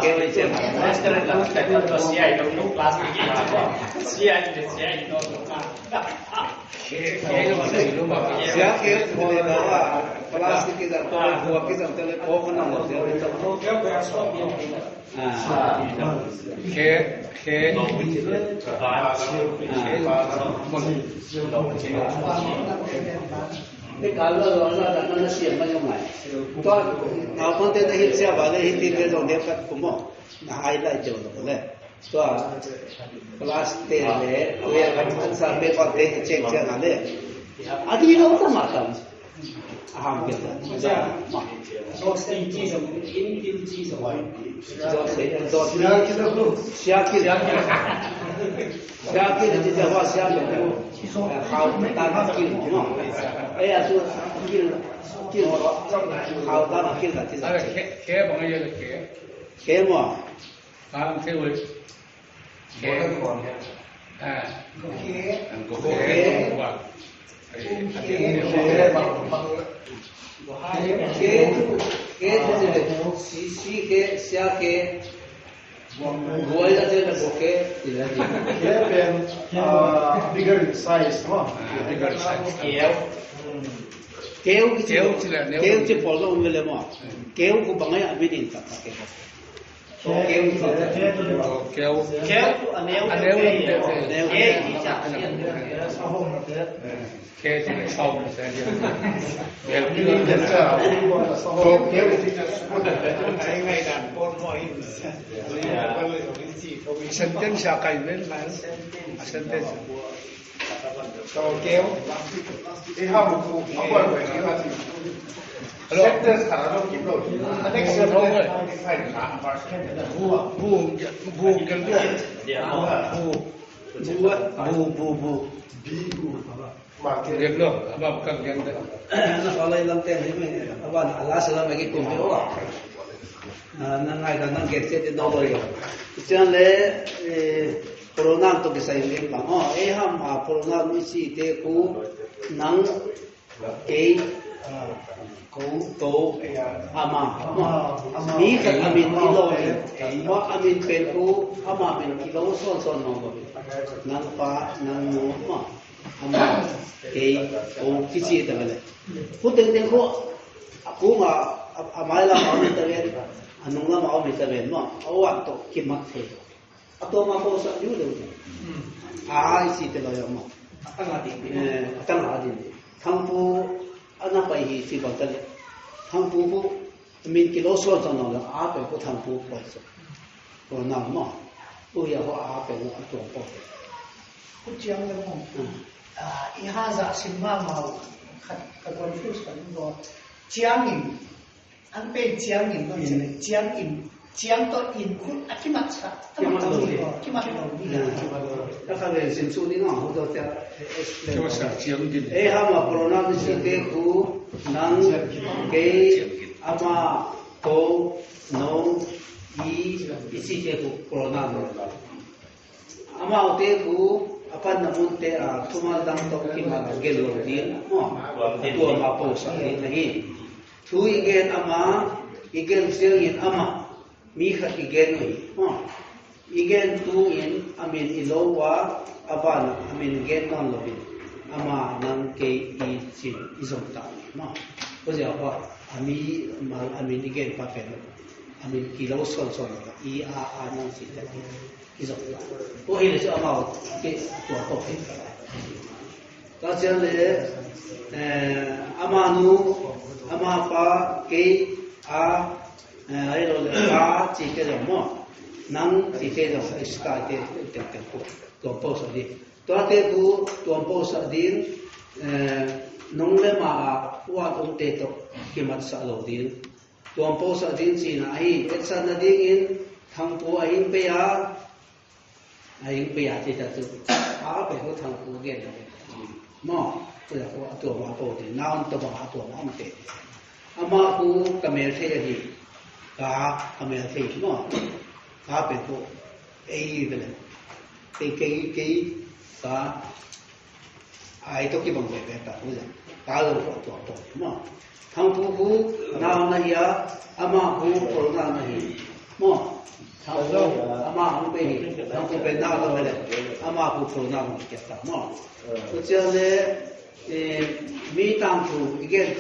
Kewe che master la ta to sia ito no class ni ki ba. Sia ito sia ke le ba plastic ki da to ko ki da tele ko ko na mo ke cái đó là nó xiên bao nhiêu ngày, to, nào con tên là hiện xe vào đây hiện tiền rồi đem phát cũng bỏ, hai lại chờ được đấy, to, plastic này, bây giờ anh sang bên con tên check check nào đấy, đi đâu cũng mà tầm, hàng kia là, số tiền chi rồi, in tiền chi rồi, xe kia là chỉ là xe kia, hào ta kia đúng không? Ấy à, kia hào ta kia là gì? Kế bằng cái gì kế mà? Kế với kế kế xe kế Gua là thế là okay thì là gì? Bigger in size, bigger size. Kéo chỉ bỏ ra ông về mà kéo cũng bằng cái abin in tập cái kéo anh em cái chặt kế thì sau sẽ đi sentence akai men man sentence kéo cái hông không quay về cái là sentence khả năng kịp rồi next sentence phải khả bu gần đó mà việc đó mà cần gần đó nó có lấy lâm tên thế mình các bạn Allah sẽ làm cái cùng với họ năng ngày càng năng kết chết đâu rồi cho nên là corona to cái sai liên bang ấy ham corona mới chỉ để cú năng cái cú to ama mi cái amin kilo mà amin pen cú ama amin kilo son nó năng pa năng mo mà ama cái cú cái gì đó vậy cú tiếng cú mà amai la mau mình tawen anung la mau mình tawen mà awak to kimat the atau ma ko sa ju de ai si te la ma atang adi thangpu ana pai hi si ba tale thangpu min kilo so sa no la a pe ko thangpu ko so ko na ma u ya ho a pe no to po ku chiang le mo i ha za sim ma mau khat ka confuse kan do chiang in an pe chiang in to chiang in chiang to in khu akimat sa kimat lo ta ka le sim su ni no ho do ta cho sa chiang din e ha ma corona ni si te khu nang ke ama ko no i si te khu corona no ama te khu apan namun te thuma dang to ki ma gel lo din mo tu ma po sa ni nahi thu igen ama igen siang in ama mi khat igen ni igen tu in amin ilowa aban amin gen non lo bin ama nang ke i chin izom ta ma ko ja ba ami mal amin igen pa pen amin kilo son i a nang si ta izom ta ko ile so ama ke to ko pe ta chen le amanu ama pa ke ai lo ka chi ke mo nang chi ke lo sta ke te ko to po sa di to te ku to po sa din nong le ma wa ong te to ki mat sa lo din to po sa din chi na ai et sa na ding in thang po ai pe ya chi ta tu a pe ko thang po ge mo to ya ko to ma po din na on to ma to ma te ama ku kamel the hi ka kamel the mo ka pe ko ei bele cái ka ai to ki bang be ta hu ja ta lo to to ma thang pu na na ya ama pu ko na na hi mo thang pu ama pu pe hi thang pu pe na lo le ama pu ko na mo ki ta mo to che le mi tang pu igen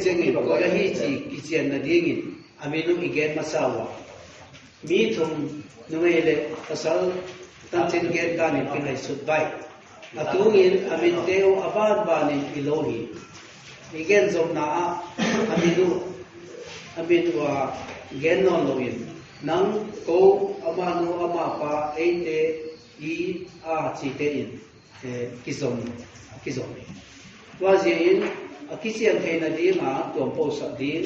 cheng ni ko ya hi chi ki chen na ding in ami lu igen ma sa wa mi thum nu me le asal tan chen gen ka ni pi lai sut bai atungin amin teu abad bani ilohi igen zom na aminu amin wa gen non loin nang ko amanu ama pa eite I a chi te in kizom wa je in akisian the na di ma tom po sa din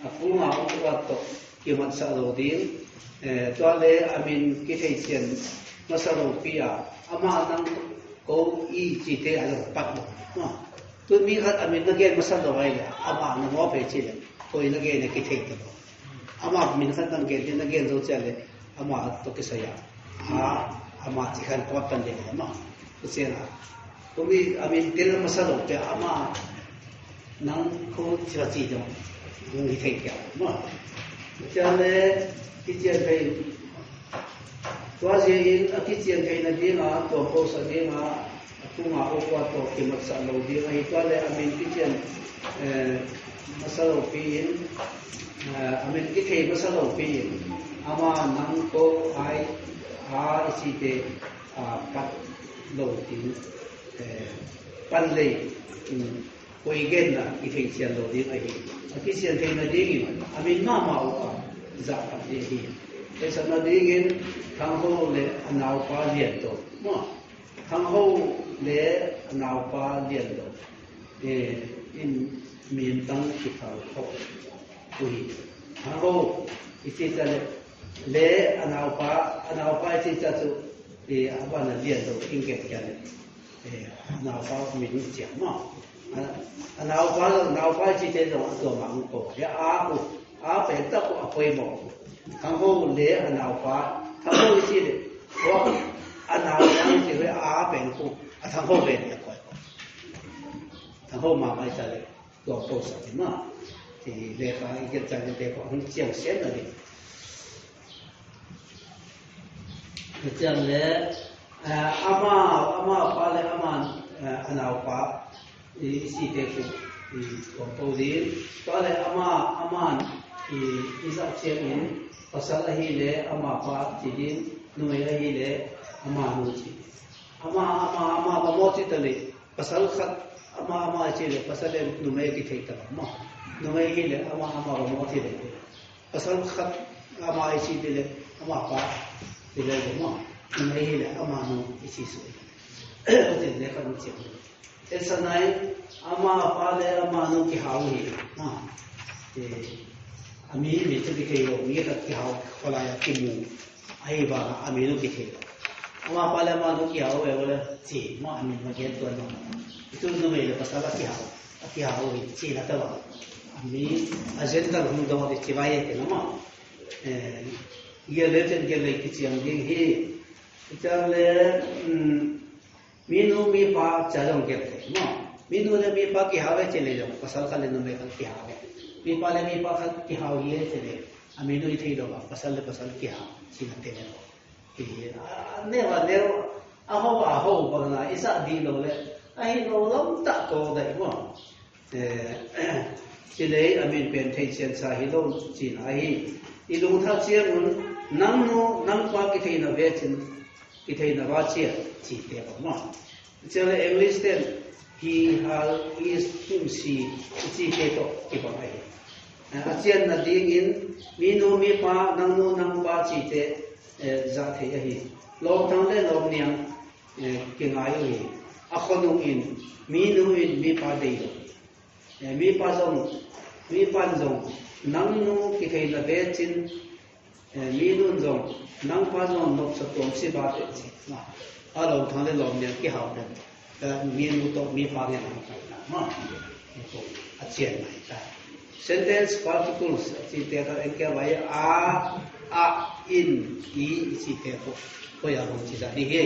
apu ma wa to ki man sa lo din to le amin ki thei chen masalo pia ama nang ko I chi te a lo pat lo tu mi khat amin na gen masal do ai ama na mo pe chi le ko ina ge ne ki thei to ama min khat nang gen na gen zo cha le ama to ki sa ya ama chi khan ko pan de ma ko se na ko mi amin tel masal do pe ama nang ko cha chi do ni thei ka ma cha le ki chen pe Tuaje in akitian kay na dinga to po sa dinga tunga o kwa to kimat sa lo dinga itwale amin kitian masalo piin amin kitay masalo piin ama nang ko ay isite pat lo din panlay koigen na kitay siya lo dinga akitian kay na dinga amin mama o ka za pat dinga Esa na dingin thang ho le anau pa lian to mo thang ho le anau pa lian to in min tang ki thau ho ui thang ho isi ta le anau pa isi ta su aba na lian to king ke kya le anau pa min jia mo anau pa isi te lo to mang ko ya a pe ta ko apoi mo thang ho le anau pa thang ho isi le wa anau yang ji we a ben ku thang ho ben ya ko thang ho ma mai sa le to to sa ni ma ti le fa ge cha ge de ko hong jiang xian de ni这样嘞ama pa le ama anau pa isi de ku ko to di to le ama isa chen pasal hi le ama pa chi din nuai hi le ama nu chi ama ba mo chi tale pasal khat ama chi le pasal nuai ki thei ta ma nuai hi le ama ba mo chi le pasal khat ama chi le ama pa chi le ma nuai hi le ama nu chi su o te le ka nu chi esa nai ama pa le ama nu ki hau hi ma ami mi tu ki thei lo mi ka ki hau khola ya ki mu ai ba ami nu ki thei lo ama pa le ma nu ki hau we wala chi ma ami ma ge to no tu nu me le pasala ki hau chi na ta ba ami agenda hum do de chi ba ye ke no ma ye le ten ge le ki chi ang ge hi cha le mi nu mi pa cha jong ge ma mi nu le mi pa ki hau che le jo pasal ka le nu me ka ki hau mi pa le mi pa khat ki hau ye se le ami no thei do ba pasal ki hau chi na te ne ne wa ne a ho ba na isa di lo le ai lo lam ta ko dai mo chi le ami pen thei chen sa hi lo chi na hi I lu tha chiang un nang pa ki thei na ve chin ki thei na ba chi te ba mo che le English ten he is him she chi te to ki ba ai achian na ding in mi nu mi pa nang nu nang pa chi te za the hi lo tang le lo niang ki ngai hi a khonu in mi nu in mi pa de mi pa zong mi pan zong nang nu ki thei na ve chin mi nu zong nang pa zong nok sa tom si ba te chi ma a lo tang le lo niang ki hau de mi nu to mi pa ne ma ko achian mai ta sentence particles chi te ka enke vai a in I chi te ko ya hong chi da di he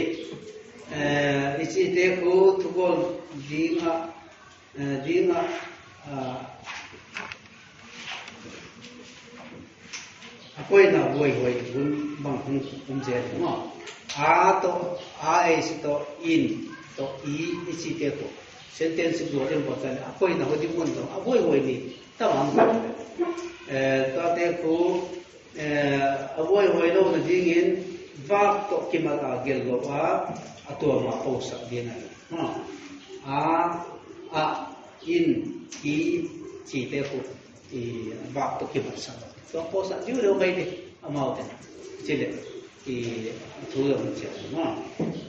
isi te ku tukol dinga apoi na voi bun bang hum je no a to a is to in to i isi te ku sentence do te botan apoi na hodi mun to voi ni tamam ta te ku voi no na dingin va to kimala gello a atua ma pausa dina no a in i chi te ku i va to kimala sa to pausa ju ro bai de amau te chile i thu yo che no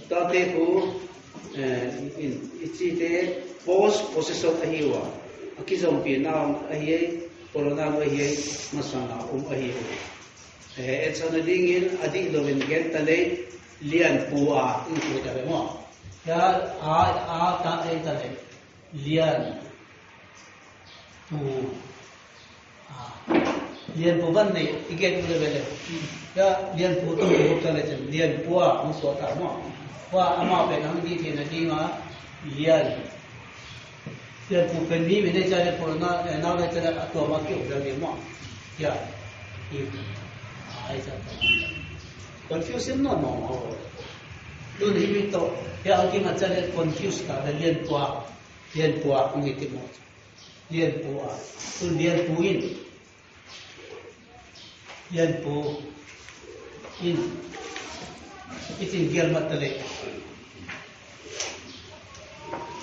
ta te ku in i chi te possessor ahiwa akizom pi na ahi corona mo ahi masana ahi it's on the dingin adi loven gentale lian pua in ko mo ya a ta e ta le lian pu lian pu ban nei iget ko le ya lian pu to ko ta le lian pua mo so ta mo wa ama pe nang di na di ma lian pu pen ni me ne cha le por na le cha la to ma ki o le mo ya ai sa confusion no do ni mi to ya aki ma cha le confuse ka le lian pua ni ti mo lian pua tu lian puin lian pu in itin gel matale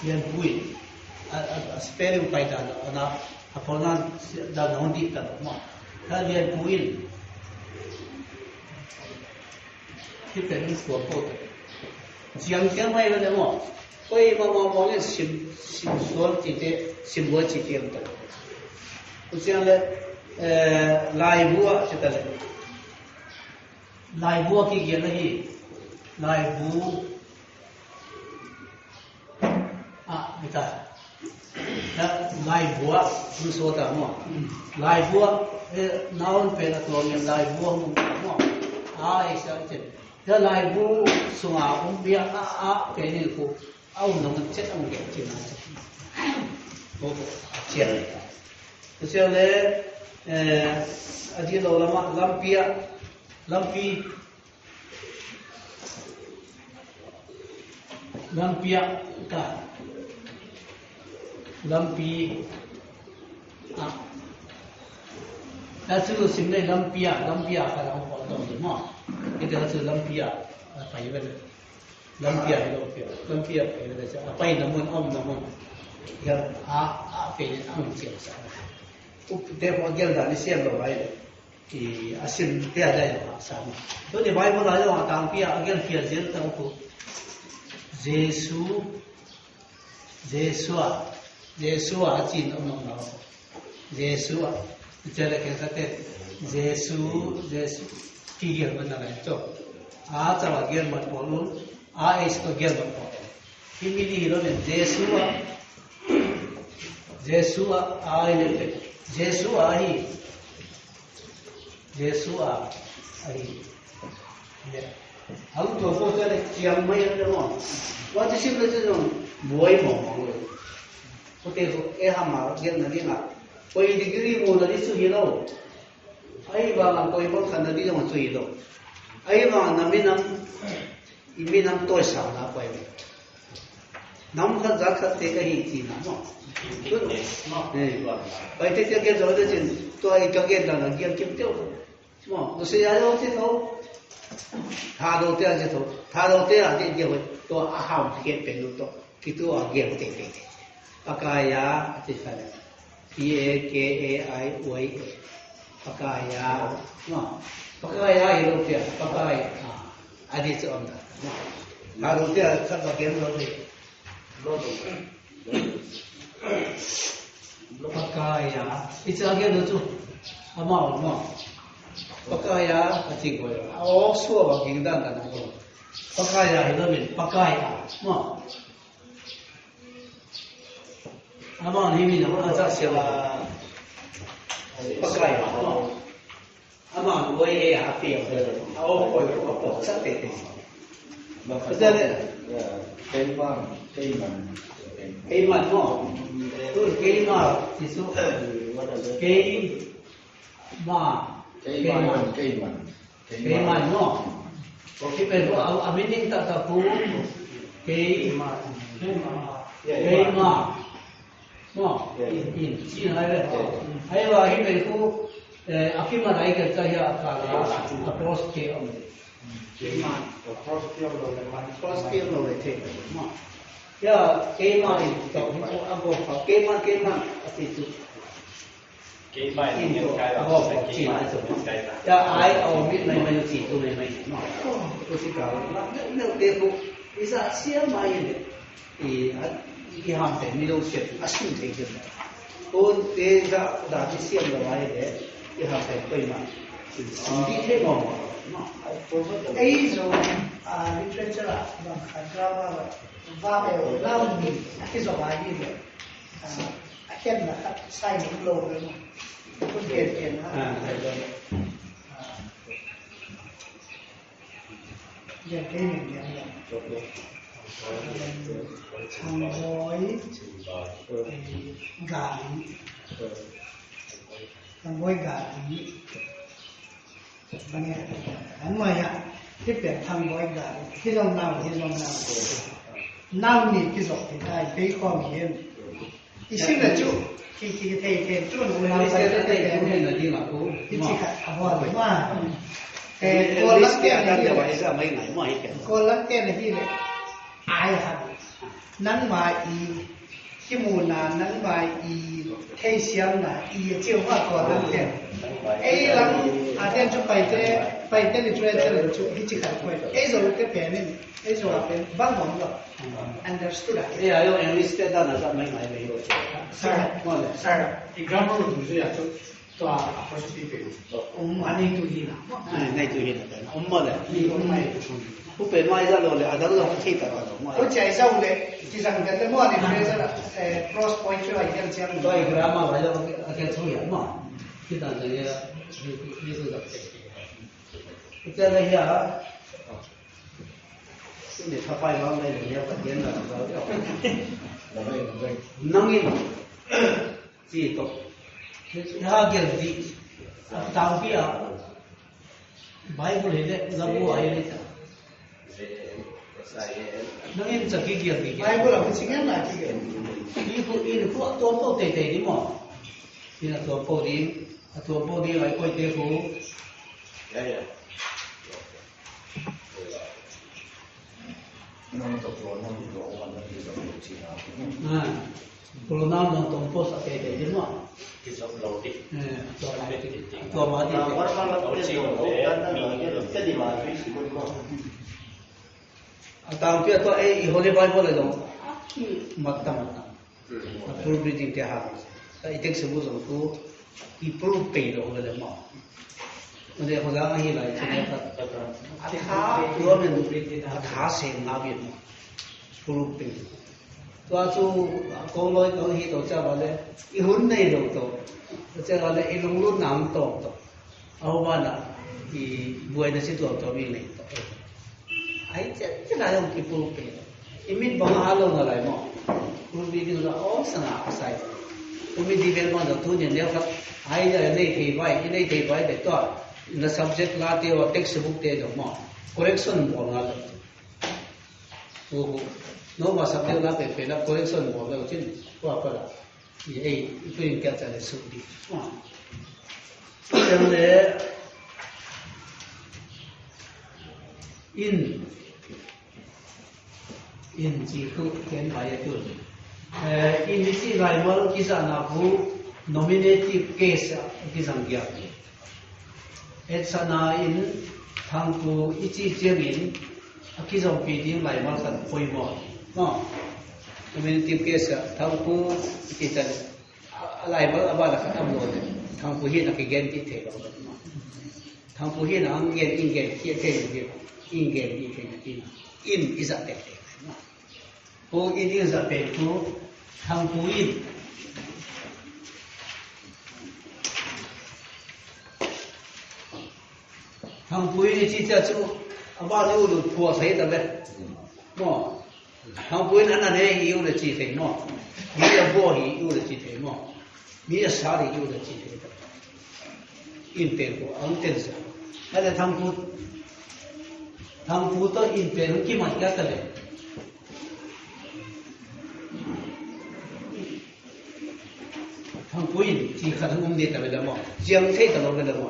lian puin a spelling pai da na apona da nondi ta mo ka lian puinที่เป็นตัวโพดเสียงไว้แล้วมั้งก็อีมาเนี่ยสิมสวนจิตสิมวัวจิตอย่างนั้นอุเสียงเลยลายบัวจิตเลยลายบัวกี่เกี่ยวเลยลายบัวไม่ใช่แล้วลายบัวมันสวดมั้งลายบัวน้องเป็นตัวเนี่ยลายบัวมันมั้งไอ้เสียงจิตถ้าลายบูสงอาเบียเป็นนี่กูเอาหนังเช็ดเอาเก็บที่นั่นโอ้เชี่ยเลยเชี่ยเลยอาทิตย์เราละมั้งลัมปีกันลัมปีแต่สิ่งที่สิ่งนี้ลัมปีกันเราพอต้องดีมั้งitu hasil lampia apa ya ben lampiaไปเลยจ้ะไปnamun ya pe am sia sa de mo gel da ni sia lo bai ki asin te ada ya sa to de bai mo la jo ta pia gel pia zel ta ko jesu a chin om no jesu jale ke sa te jesu Tiga mana itu, cawa ger mat polun, es ko ger mat polun. Ini hiro ne Jesua ini, Jesua ahi. Ya, aku tu apa cara ciam mai ada mo. Waktu sih betul tu, buai mo. Okey, hamar ger nanti nak. Koi degree mo nanti tu hiro. ai ba lang koi bol khan di ma chui do ai ba iminam toy sa na koi nam kha za kha te ka hi ti na no bai te ke zo de chin to ai ka ge da na ge kim te mo no se ya yo te to tha do te a de ge to a ha ge pe lu to ki to a ge te pakaya ti sa le PAKAI pakaya no pakaya hilo pia pakaya adi tu onda haru dia kan bagian lo pakaya itu lagi tu amau no pakaya ati ko so bagian dan ko pakaya hilo min pakaya no amau ni min ho aja siapa pakaya ama wo ye ha pi o ko sat te te Keiman เนาะเกมาที่สุดเกมาเนาะที่เป็นว่าเอาไม่นิ่งตะปูเกมาเนาะอินที่ไหนเลยให้ว่าที่เป็นผู้อาคิมาได้ก็จะอยากการapproach เกมา cross field เราเลยมัน cross field เราเลยเทเนาะya kema itu apa kema itu kema ini kayak apa Cina itu ya ai au mit mai mai ci tu mai no itu sih kalau nak dia tu bisa sia mai ni ham te ni lo set asin te je to te da di sia lo mai de ni ham te koi ma sindi te mo no ai zo literature ba drama va về lao mình cái giỏ bài như vậy khen là sai những lô rồi mà không tiền đó giờ cái mình thằng bói gà nghe anh ngoài ạ tiếp tục thằng bói gà cái dòng nào nam ni cái dọc thì ai thấy con hiền ý xin là chú thì thầy chú nó làm sai cái này là đi mà cô chỉ cả hoa mà cô lắc tiền này vậy sao mấy ngày mới cái cô lắc tiền này này ai hả nắng mà cái mùa nào nắng mà thay xiêm là chiều hoa còn lắc tiền ấy lắm tiền chụp bài thế thì chú ấy chụp chỉ cả quay ấy rồi cái bèn này ấy rồi bèn băng bóng rồi understood it yeah yo english te da na sa mai mai mai sir example tu je ya to apostrophe pe anh tu hi na này tu hi na umma le ku pe mai za lo le adal lo thi ta lo ko chai sau le chỉ rằng cái mo này phrase là cross point cho ai cái chang to ai grammar ba lo cái thu ya ma ki ta je ni su da cái này ya để thắp bài vào đây để phát triển là năng in gì tốt ha cái gì tao kia Bible này đấy ra mua ai đấy năng in sẽ cái gì Bible là cái chính là cái ini ku to po te đi mo ina to po đi lại coi te ku kalau nama nonton pos apa itu je no? Kita lodi. Tua mati. Orang kalau jadi mati semua. Atau dia tu Holy Bible le dong. Mata. Approve reading dia harus. Itu sebut aku approve pay lo le mo. Nanti aku dah ahi lah itu dia kata. Dua minggu ada sen ngabit mo. Approve pay. Tua tu câu nói câu hi tổ cho vào đây, ihun này đâu tổ, cho vào đây ilung lu nam tổ tổ, ao ba na, buai na si tổ tổ mi này tổ, ai chứ là ông kịp pulu pe, imit bang alo na lại mo, pulu bi đi ra, sang à sai, imit đi về mà tu nhân leo khắp, ai là này thì vai để tổ, là subject là tiêu textbook tiêu đâu mo, correction bỏ na đâu, no ba subject la pe la correction mo lo chin qua pa la ye tu in ka cha le su di so le in ji ku ken ba ye tu in ji lai mo ki sa na bu nominative case ki sang gya et sa na in thang ku ichi jemin ki jong pi ding lai mo san poi mo no nominative case thang ku kita lai ba aba la khatam lo de thang ku hi na ki gen ki the lo thang ku hi na ang gen in gen ki the ge in gen ki the ki in is a te no ko in is a te ku thang ku in thang ku in chi cha chu aba lu lu phua sai ta le mo thang puin an ane hi yu le chi thei mo mi a bo hi yu le chi thei mo mi a sa ri yu le chi thei in pen ko ang ten sa ale thang pu to in pen ki ma ka ta le thang puin chi kha thang de ta le mo jiang thei ta lo le mo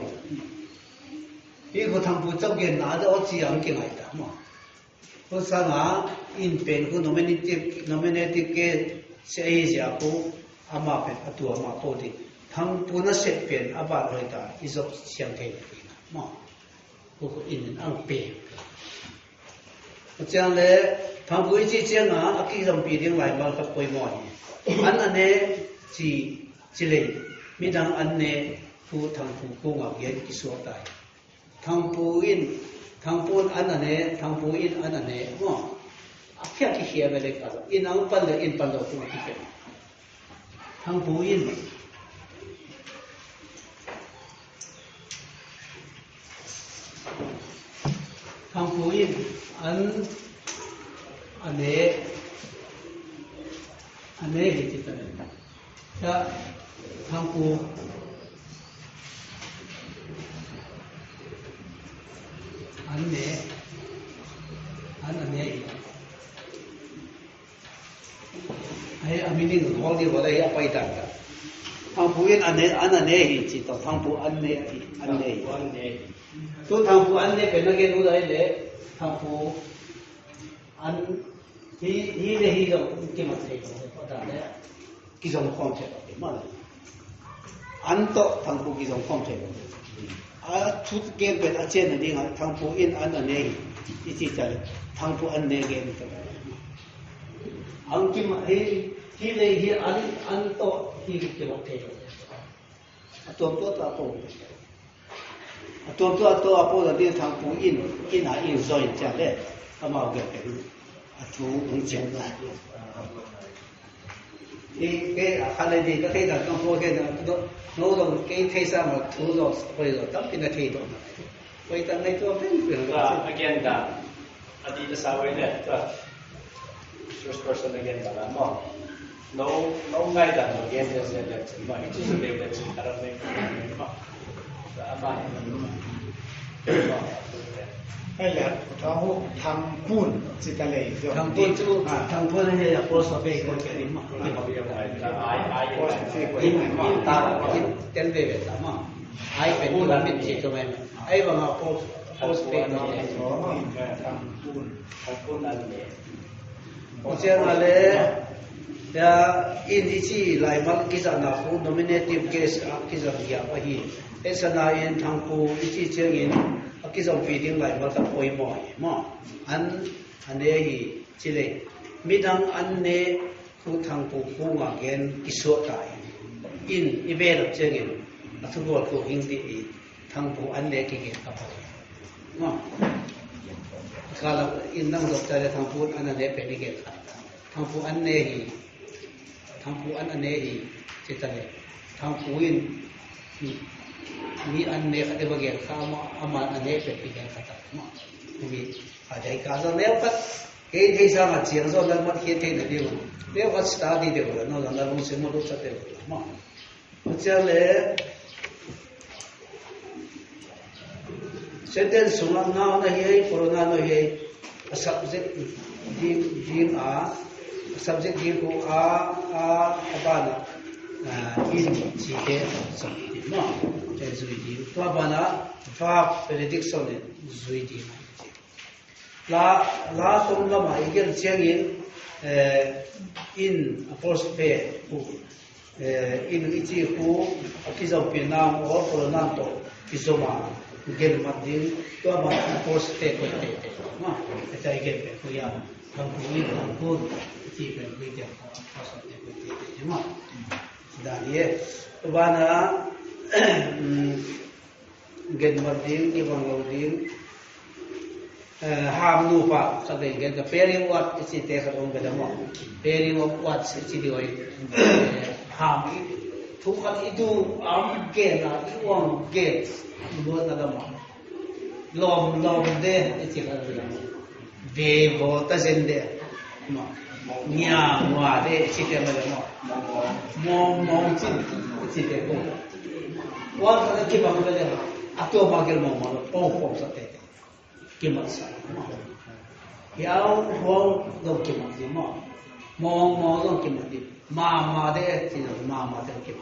hi ko thang pu chau ge na da o chi ang ki ngai ta mo ko sa nga in pen ko nominative ke se ai ja ko ama pe atu ama po di thang pu na set pen aba roi ta izop siang thei mo ko in ang pe ko chang le thang pu chi chiang a aki ram pi ding lai ma ka poi mo an ane chi le mi dang an ne pu thang pu ko nga ge ki so tai thang pu in an ane thang pu in an ane mo akhya ki hia le ka in ang pan le in pan lo ku ki pe thang pu in an ane hi ti ta ya thang pu an ane ai amini ngol di wala ya pai ta thang pu in an ane hi chi to thang pu an ne to thang pu an ne pe na ge nu dai le thang pu an hi le hi lo ki ma thei ko ta le ki jong khom che ko ma an to thang pu ki jong khom che a thu ge pe a chen ni nga thang pu in an ane hi chi cha thang pu an ne ge ni ta ang ki ma hi le hi an to hi ki ma thei atom to ta po to apo da de thang pu in a in zoi cha le ama ge pe a thu ung chen la ni ke a khale di ka thei da tong po ke da no do ke thei sa ma thu do poi do tam pin na thei do poi ta nei to pen pen again da adi da sa wai le ta first person again da no ngai da no again there's a that ma it is a bit that aram nei ma ama hay là đó thằng Pun chỉ ta lấy rồi thằng Pun này là có số về có cái gì mà có ta tên về ta mà ai phải tu làm việc gì cho mình ai bằng học có về nó thằng Pun ăn nhẹ có chuyện là lẽ ya in ichi lai mal ki za na fu nominative case a ki za ya pa hi esana in thang pu ichi cheng in a ki za pi ding lai mal ta poi mo an ane hi chile midang an ne khu thang pu fu nga gen ki so tai in event of cheng in a thu go ko hing ti thang pu an ne ki ge ka pa mo kala in nang dok ta thang pu an ne pe ni ge thang pu an ne hi thang pu an ane hi che ta le thang pu in mi an ne kha de ba ge kha ma ama ane pe pi ge kha ta ma mi a dai ka zo ne pat ke thei sa ma chiang zo la ma ke thei de de le wa study de ba no la lu se mo do cha te ma cha le senten sung na na hi corona no hi subject din a subject din ko abana in chi ke so no te zui din to abana va prediction zui din la som la mai gen cheng in post pe ku in ichi ku akizo pinam or corona to kizoma gen madin to abana post pe ko te no eta gen pe ku ya thang pu chi pe wi de ko so te wi de ma da ye bana gen madin ki bang odin ham nu pa sa de gen the pairing what chi te ka ong ga mo pairing of what chi di oi ham thu khat itu am ge na i wang ge bo na da ma lom de chi ka da Vevo tazende mo nya wa de chite ma mo mo chite ko wa ka ke ba ko le ato ba ke mo po sa te ke ma sa yao ho do ke mo mo do ke ma de ti ma de ke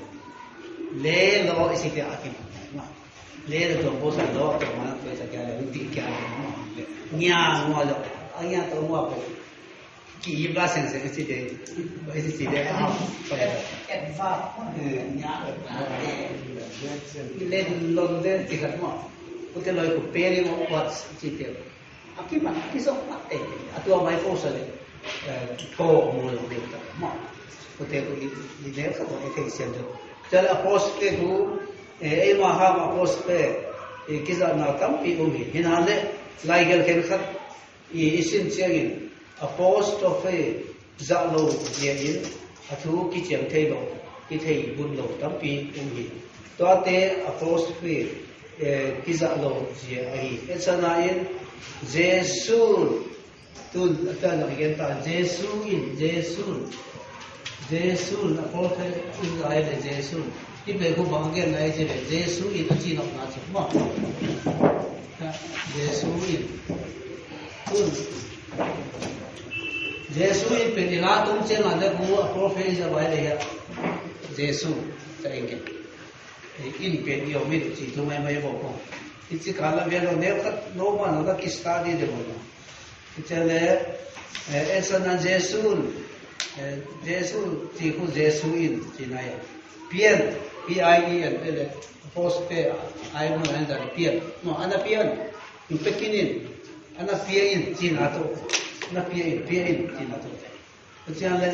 le lo chite a ke ma le do bo sa lo to ma ko sa ke le ti ke nya mo lo anya to mo po ki ba sen sen ti de ba ti de a pa et va nya le lo de ti ka mo ko te lo ko pe ni mo wat ti te aki ma ki so pa te atu mai po sa le ko mo lo de ta mo ko te ko ni de ka ko te sen do ta la post ke ku e ma ha ma post pe ki za na tam pi o mi hina le lai gel ken khat isin chiangin apostrophe zalo yin athu ki chiang thei lo ki thei bun lo tampi umi to te apostrophe ki zalo je ai etsana in jesus tu ta na gen ta jesus apostrophe in ai de jesus ti be ko bang gen ai je jesus in chi no na chi ma jesus in Jesu in penila tum chen anda ku prophet ja bai le ya Jesu ta inge in pen yo mi chi tu mai mai bo ko ichi kala ve lo ne khat no ma no ki study de bo ichale esa na Jesu ti ku Jesu in chi na ya pian PIEN ele post pe ai mo anda pian no ana pian in pekinin ana pian chi na to na pian ti na to chale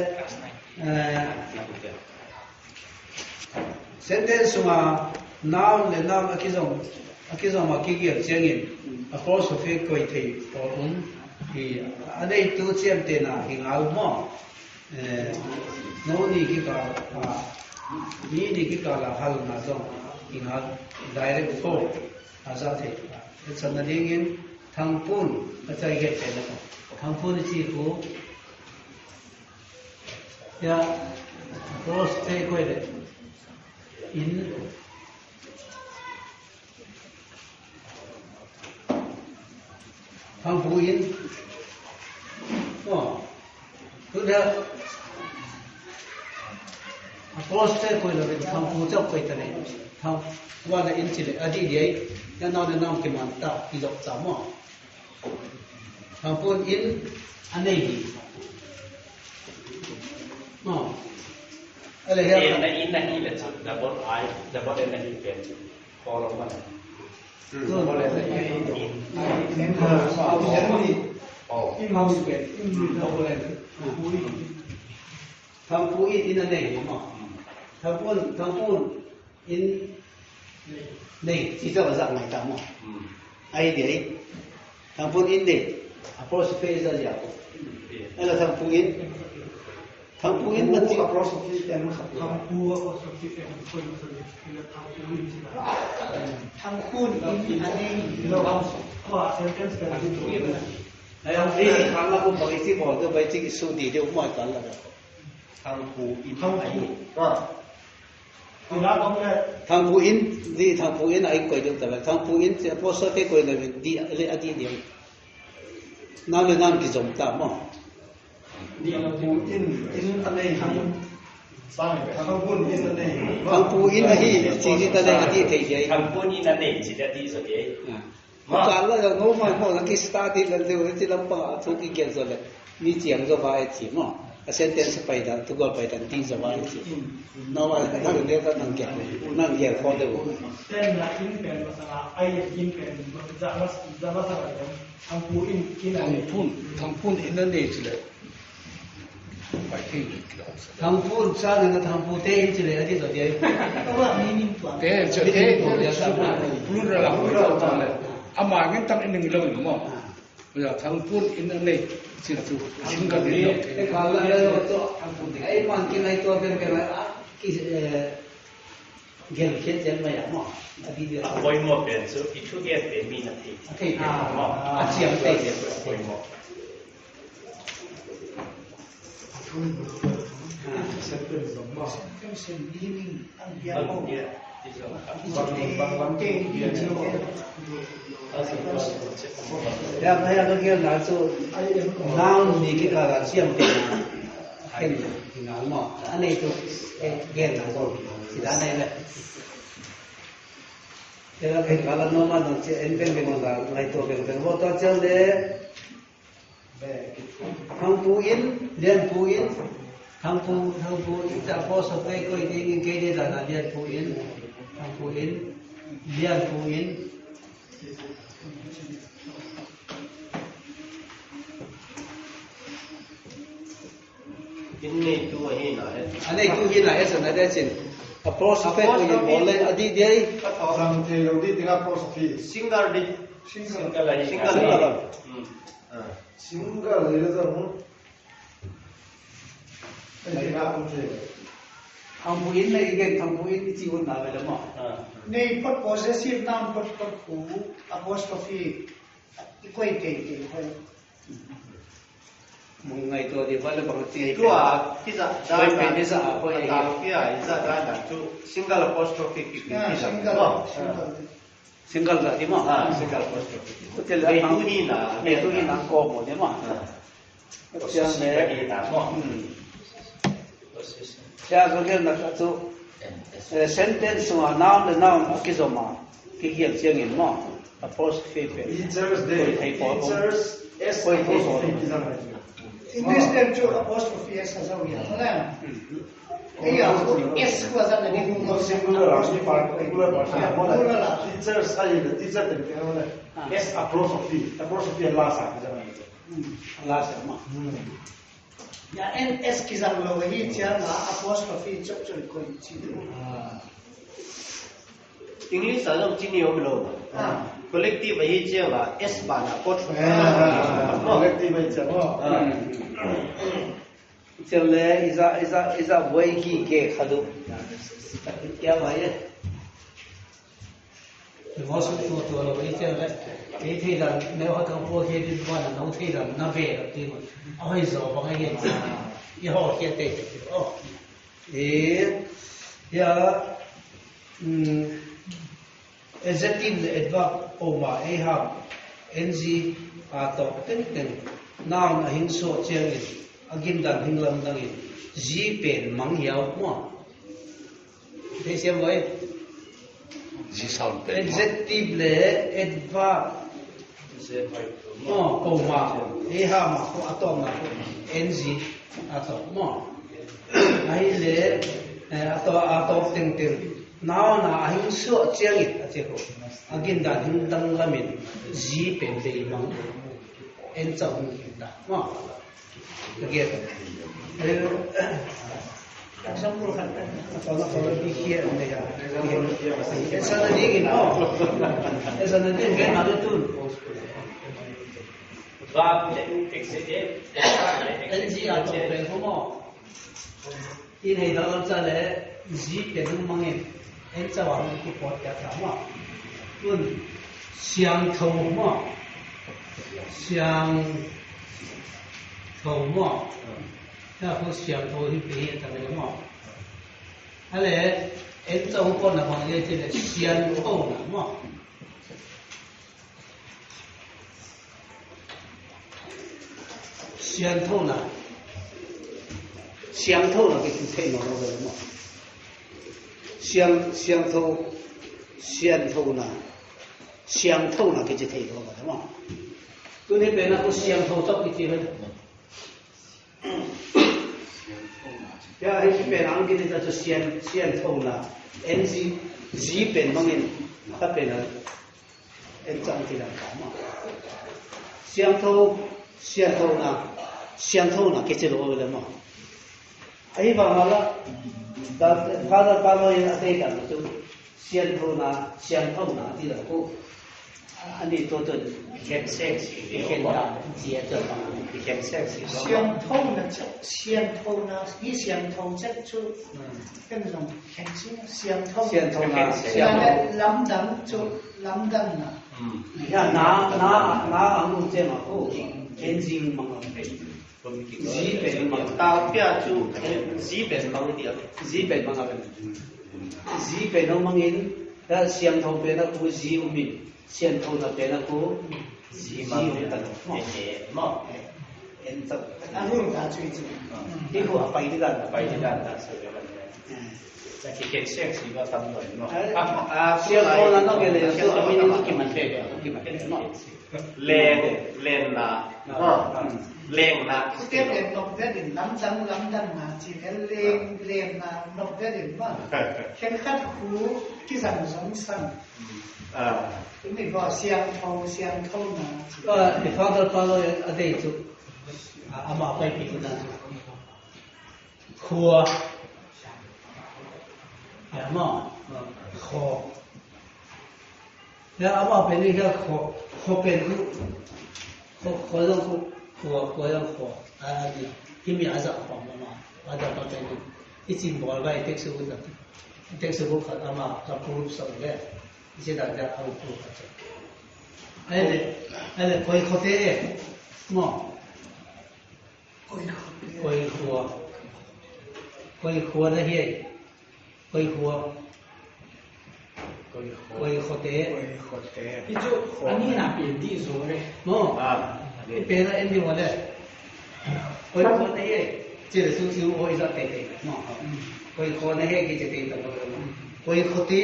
sentence ma now le now akizom ma kigir chengin apostrophe koi thei por hi anei tu chem te na hingal mo no ni ki ka ni ki ka la hal na zo hingal direct for aza the chana dingin thangpun achai ge te na thangpun chi ko ya cross te ko de in thangpun in tu da cross te ko de thangpun chok ko te ne thang wa da in chi le adi dei ya na nam ke man ta ki lok sa mo thangpun in aneiอะไรครับอินนี่แหละดับเบิลไอดับเบิลเอ็นนี่เป็นพอลงมาดับเบิลเอ็นนี่อินเอาไปยังนี่อินมาเป็นดับเบิลเอ็นทำผู้อินนั่นเองมั้งทำผู้อินนี่ที่จะมาจากไหนตั้งมั้งไอเดียทำผู้อินนี่apostropheจะยาวแล้วทำผู้อินthangpuin man ti apostrophe em khat thangpu apostrophe em koi masale ila thangpuin ti thangpun in ane lo wa sentence ka di tu ai am ri khanga ko bai ti bo to bai ti su di de ma kan la thangpu in ai wa ila ko ne thangpuin ai koi de ta thangpuin ti apostrophe koi la di le adi de na le nam ki jom ta moนี่เราพูดอินอะไรทั้งสร้างทั้งพูดอินอะไรทั้งพูดอินอะไรสิ่งที่ตะเลอดีเทียทั้งพูดอินอะไรสิ่งที่ดีสุดเลยมาการแล้วเราโน้มมาโน้มที่สตาร์ทแล้วเดี๋ยวที่ลำปางทุกที่เกี่ยวกับเลยมีเสียงจะว่าไอ้ที่มั้งเส้นเต็มสไปดันทุกคนไปดันที่จะว่าไอ้ที่น้องว่าถ้าเราเรียกก็นั่งเกี่ยวนั่งเกี่ยวพอเดี๋ยวเส้นละอินเป็นภาษาไอ้อินเป็นจะมาสักอะไรทั้งพูดอินอะไรทั้งพูดอินอะไรเลยthangpun sa na thangpu te chi le adi so de wa ni tu te che te plural la plural ta le ama ngin tam in ngi lo mo ya thangpun in ne chi tu in ka de e ka la le to thangpun de ai man ki nai to ben ben ki gel khet chen ma ya mo adi de poi mo ben so ki chu ge pe mi na ti te mo a chiang te de poi mo Sen meaning ang biya mo. Ya kaya ko kaya na so noun ni ki ka ga siam te na ken na mo ane to gen na so si da ne le ya ke kala no ma no che en pen pen ga ngai to pen pen bo to chang de thang pu in liên pu in thang pu ta po so kai ko ni ke de da na liên pu in thang pu in liên pu in Ini tu hina ane tu hina esa na de chin apostrophe ko ye bole adi dei Samte lo di tinga apostrophe. single di single Single le da mo. Ai na ko che. thang pu in le ge thang pu in chi won na ve le mo Nei pot possessive noun pot pu apostrophe ikoi te hoi. mong ngai to di ba le bang ti tua kita Koi pe ni sa ko ye kia isa da tu single apostrophe ki single ga di mo single apostrophe ko te la tu hina ne tu hina ko mo de mo siang le kita mo ya ko ge na ka tu sentence wa noun the noun ki zo ma ki hiam chiang in mo apostrophe pe Teachers day. Teachers S apostrophe ki zang. English dem chu apostrophe s sa zau ya. Hola. Iya, s ko za na ni mo Singular teachers ai the teacher de ke hola. S apostrophe la sa ki zang. la sa ma ya n s ki zang lo hi chia na apostrophe chok chok ko chi. English sa jong chini yo lo collective hi che la s ba na apostrophe Collective ai cha mo. chel le isa wei ki ke khadu kya ba ye mo su to lo wei chel le ke thi da ne ho ka po ke di ba na no thi da na be ti mo ai zo ba ga ye ye ho ke te oh ya adjective le adverb over a have ng to ten noun a hin so cheng agin dan hin lam dang in ji pen mang yao mo thế xem với adjective le adverb câu mà a have mà ko atom na ng atom mo ai le atom ten now na hin so cheng it ate ko agin dan hin dang lamin ji pen de mang en chang da mo again Example kan. kalau pikir ne ya esa na digin no esa na digin gen ada tu verb exige ng atau pen mo ini dalam sana ji pen mangin en chawang ki pot ka ma pun xiang thou mo xiang thou moถ้าเขาเสียงโทที่ปีทำไมก็มองอะไรเอ็นเจ้าคนน่ะของเรื่องที่เนี่ยเสียงโทน่ะมองเสียงโทน่ะเสียงโทน่ะก็คือเท่นอนเลยมองเสียงโทเสียงโทน่ะเสียงโทน่ะก็จะเท่นอนเลยมองตัวนี้เป็นนะเขาเสียงโทชอบกี่ทีเลยya hi pen ang gini ta sian thong la ng ji pen mangin ta pen en chang ti la ka ma sian thong na ke che lo le ma ai ba ma la da pa lo ya te ka tu sian thong na ti la ko ani to ken sex ken da ji ta ma ken sex 相通的相通呢，一相通这就跟那种很相通。相通啊现在蓝灯就蓝灯了， Ya na ang tema ko engine mga Zipen mga tao pia chu zipen mga dia zipen mga zipen no mangin da siang thong pe na ku zi umin siang thong na pe na ku zi ma ta mo en ta anun ta chui chui di ko apa itu kan ta so yo sa ki ken siang si ba tam no siang thong na no ke le so amin ni ki man pe no len na leng na step en nok ve din lam dang ma chi leng na nok ve din ma khen khat khu ki sang song sang ni ba siang thong na the father follow a day to ama pai pi ku na khua ya ma kho ya ama pe ni ka kho pe ku kho dong ku kho yang kho di kimi aza kho ma ada pa te ni ichi bol bai tek su da tek su ko ama ka proof so le ise da au proof ka ale koi kho te mo koi kho da hi koi kho te itu ani na pi di so le mo pe na endi mo le koi kho te hi che su su o isa te te mo koi kho na he ki che te ta mo koi kho te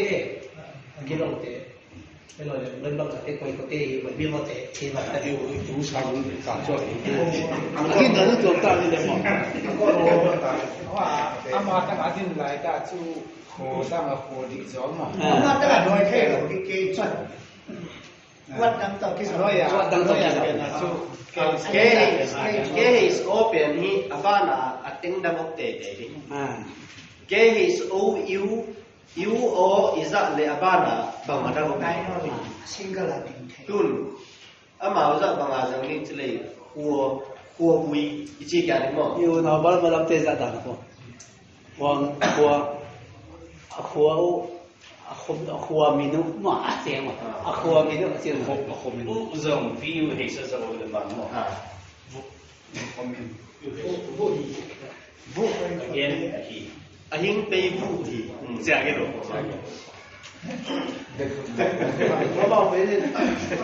ki lo teelo le ben ba te koi kho te mo bi mo te ki ba ta yu sang sa cho ki na lu ta ni le mo ko ro wa ama ta ga din lai ta chu kho sa ma kho di zo ma ma ta ga noi the lo ki ke chu wat dang ta ki so ya wat dang ta na chu ke is open hi avana ateng dang ok te di ke is o u o iza le avana bang ada ok ai no single la din the tun ama uza bang azang ni tle huo bui ichi ka ni mo yu na ba ma lam te za da ko wang khua minu ma a che ma a khua minu che mo khua minu zong fi yu he sa sa le ma mo vu again hi ahing pe vu hi ja ge ro ba pe ni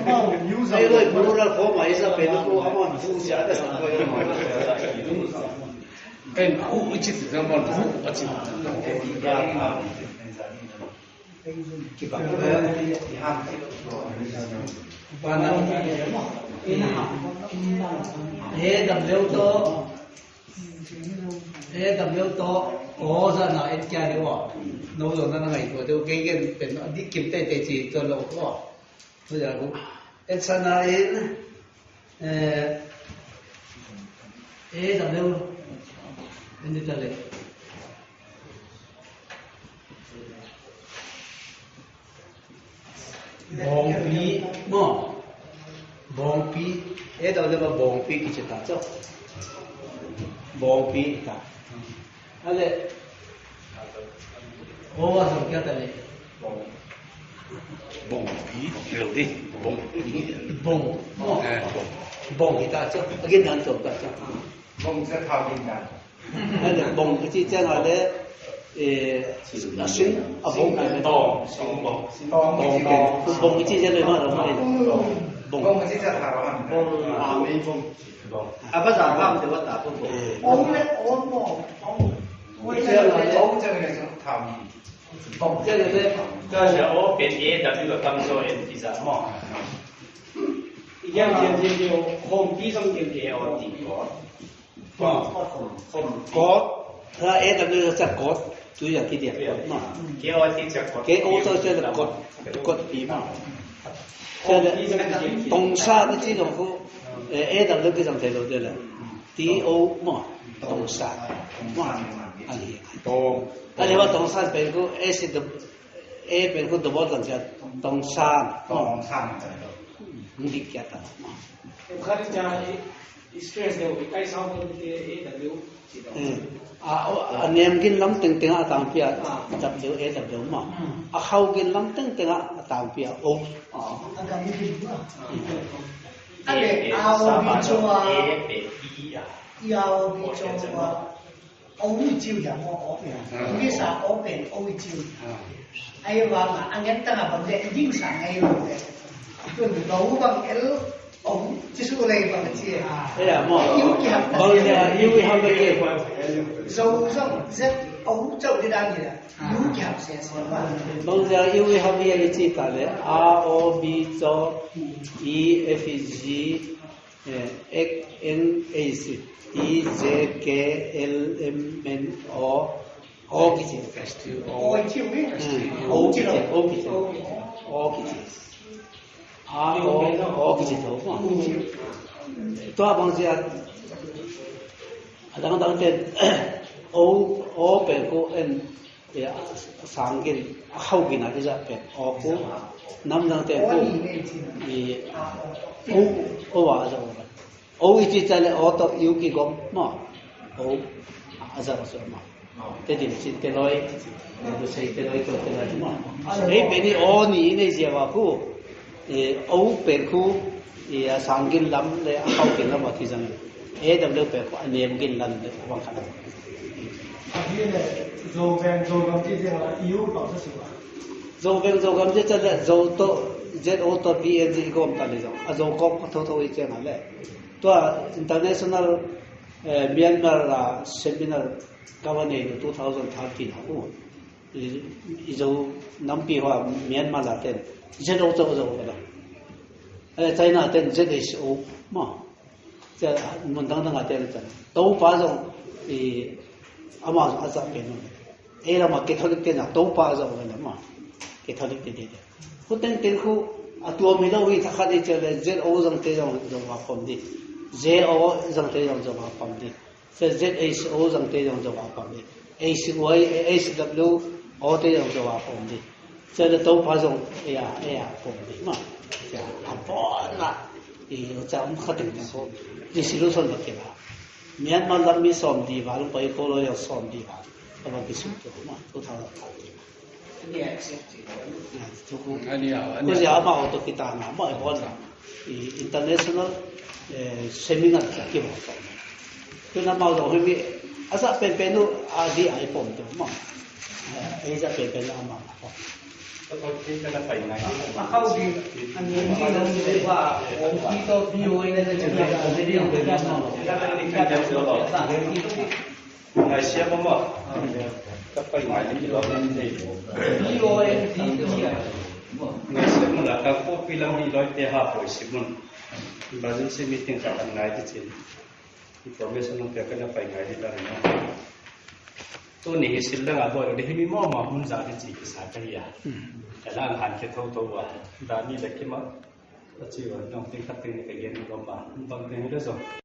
ba yu za le ko ra ko ma isa pe ko ama vu ja da sa ko en u chi za mo u chi ki ba ba na he dam leu to o za na et kya ni wa no lo na ngai ko de ge gen pen di kim te te chi to lo ko to ya ko et sa na dam leu ni ta le bong pi mo bong pi da le ba bong pi ki ta cho bong pi ta ale o wa so kya ta le bong pi di bong bong ki ta cho again dan cho ta cho bongจะทำยังไง ale bong ki cha na le la sin a bong ka le bong ki cha le ma ro ma bong บงที่จะทำอะไร bong me bong apa za pam de wa ta bong ong le ong mo ong บงจะเลยทำ bong cha le ก็จะโอเป็นเอดับก็คำโซเอ็นที่จะมองยังคงที่ต้องเกี่ยวกับตีก่อนก็ถ้าda le sa ko tu ya ki dia ma เกี่ยวกับที่จะกด ke o so cha le ko pi ma cha le tong sa de ji dong ko da le ke jang te lo de le ti o ma tong sa ma ani ani wa tong sa pe ko se de pe ko do bo dang cha tong sa ต้องสร้าง ni kya ta ma คาริจา stress เดียวใกล้เศร้าตัวที่ AW สิดอกอันเนมกินลำตึงๆอะตามเปียจับเดี๋ยวมาเข้ากินลำตึงๆอะตามเปียโอ้อันนั้นมีผิดว่าอันเด็กเอาบิจัวเอาบิจัวเอาวิจิวอย่างว่าเอาวิสาเอาเป็นเอาวิจิวไอ้ว่าอันนี้ตั้งแต่ผมเด็กยิ่งสั่งไอ้ลูกเนี่ยจนเราบางเอล即是来帮个姐啊，哎呀，毛，毛家因为他们也手上这欧洲的当地的，有讲些什么？毛家因为他们也记得了 R O B 做 E F G X N A C E J K L M N O O 个字 O 就没，O 个字，O 个字。我记头嘛，多帮子啊，当天我变过呀上件后件啊，就是变我过，能当天过，我话就我一直在咧，我都有几个嘛，我就说嘛，这点是这类，就是这类做这类嘛，别的我你那些话过。欧เป็นคู่สามกินล้ำเลยเข้ากินล้ำว่าที่จังAWเป็นอันนี้กินล้ำเลยว่ากันอันนี้เนี่ยโจเป็นโจกำที่เรียกว่าEU ต่อสักสิบว่าโจเป็นโจกำที่จะเนี่ยโจโต ZO โต BNG ก็มันเลยจังโจก็ทั้งๆอีกจังนั่นแหละตัว international Myanmar seminar ก็วันนี้2013นะอู้อีโจน้ำปีว่าเมียนมาละเต็นZOก็ได้在那点ZHO 嘛这门当当啊点的都把种阿妈阿咋变了啦嘛给他的点啊都把种了嘛给他的点不等点khuตัวมีเราวิธีคัดเจอเลย ZO จังเตยองจังว่าพอมดิ ZO จังเตยองจังว่าพอมดิ ZHO จังเตยองจังว่าพอมดิ HY HW โอเตยองจังว่าพอมดิ这个都把种呀พอมดิ嘛ja apona iyo jam khatin ko ni solution bakela Myanmar lammi som di wal pai ko lo yo som di wal aba bisu to ma to thaนี่accept อันนี้ก็จะเอามาเอาตัวกิตานะมาเอาละ international seminar ที่บอกคือน้ำมาเอาให้มีอาซะเป็นนู่อาดีไอปอมตัวมาไอ้จะเป็นอามาเขาคิดจะไปไหนเข้าดีอันนี้ที่เราเรียกว่าที่ตัว BOA เนี่ยจะเป็นผมไม่ได้เอาไปด้านนอกจะเป็นการเดินตลอดสั่งให้ที่ไงเสียบ่หมดก็ไปไหนที่เราไม่ได้ BOA ที่นี่ไงเสียมันละก็พวกพี่เรามีร้อยเตะห้าป่วยสิมันบางทีมีติ้งกับไหนที่จริง information มันก็จะไปไหนที่ได้เนาะตัวนี้สิลงอ่ะบ่ได้มีหม้อมาหุ่นจาที่จีสากันยาแต่ละหันแค่ตัวว่าดานี่เล็กมาจีว่าน้องติ้งกับติ้งก็เย็นก็มาบางทีได้ส่ง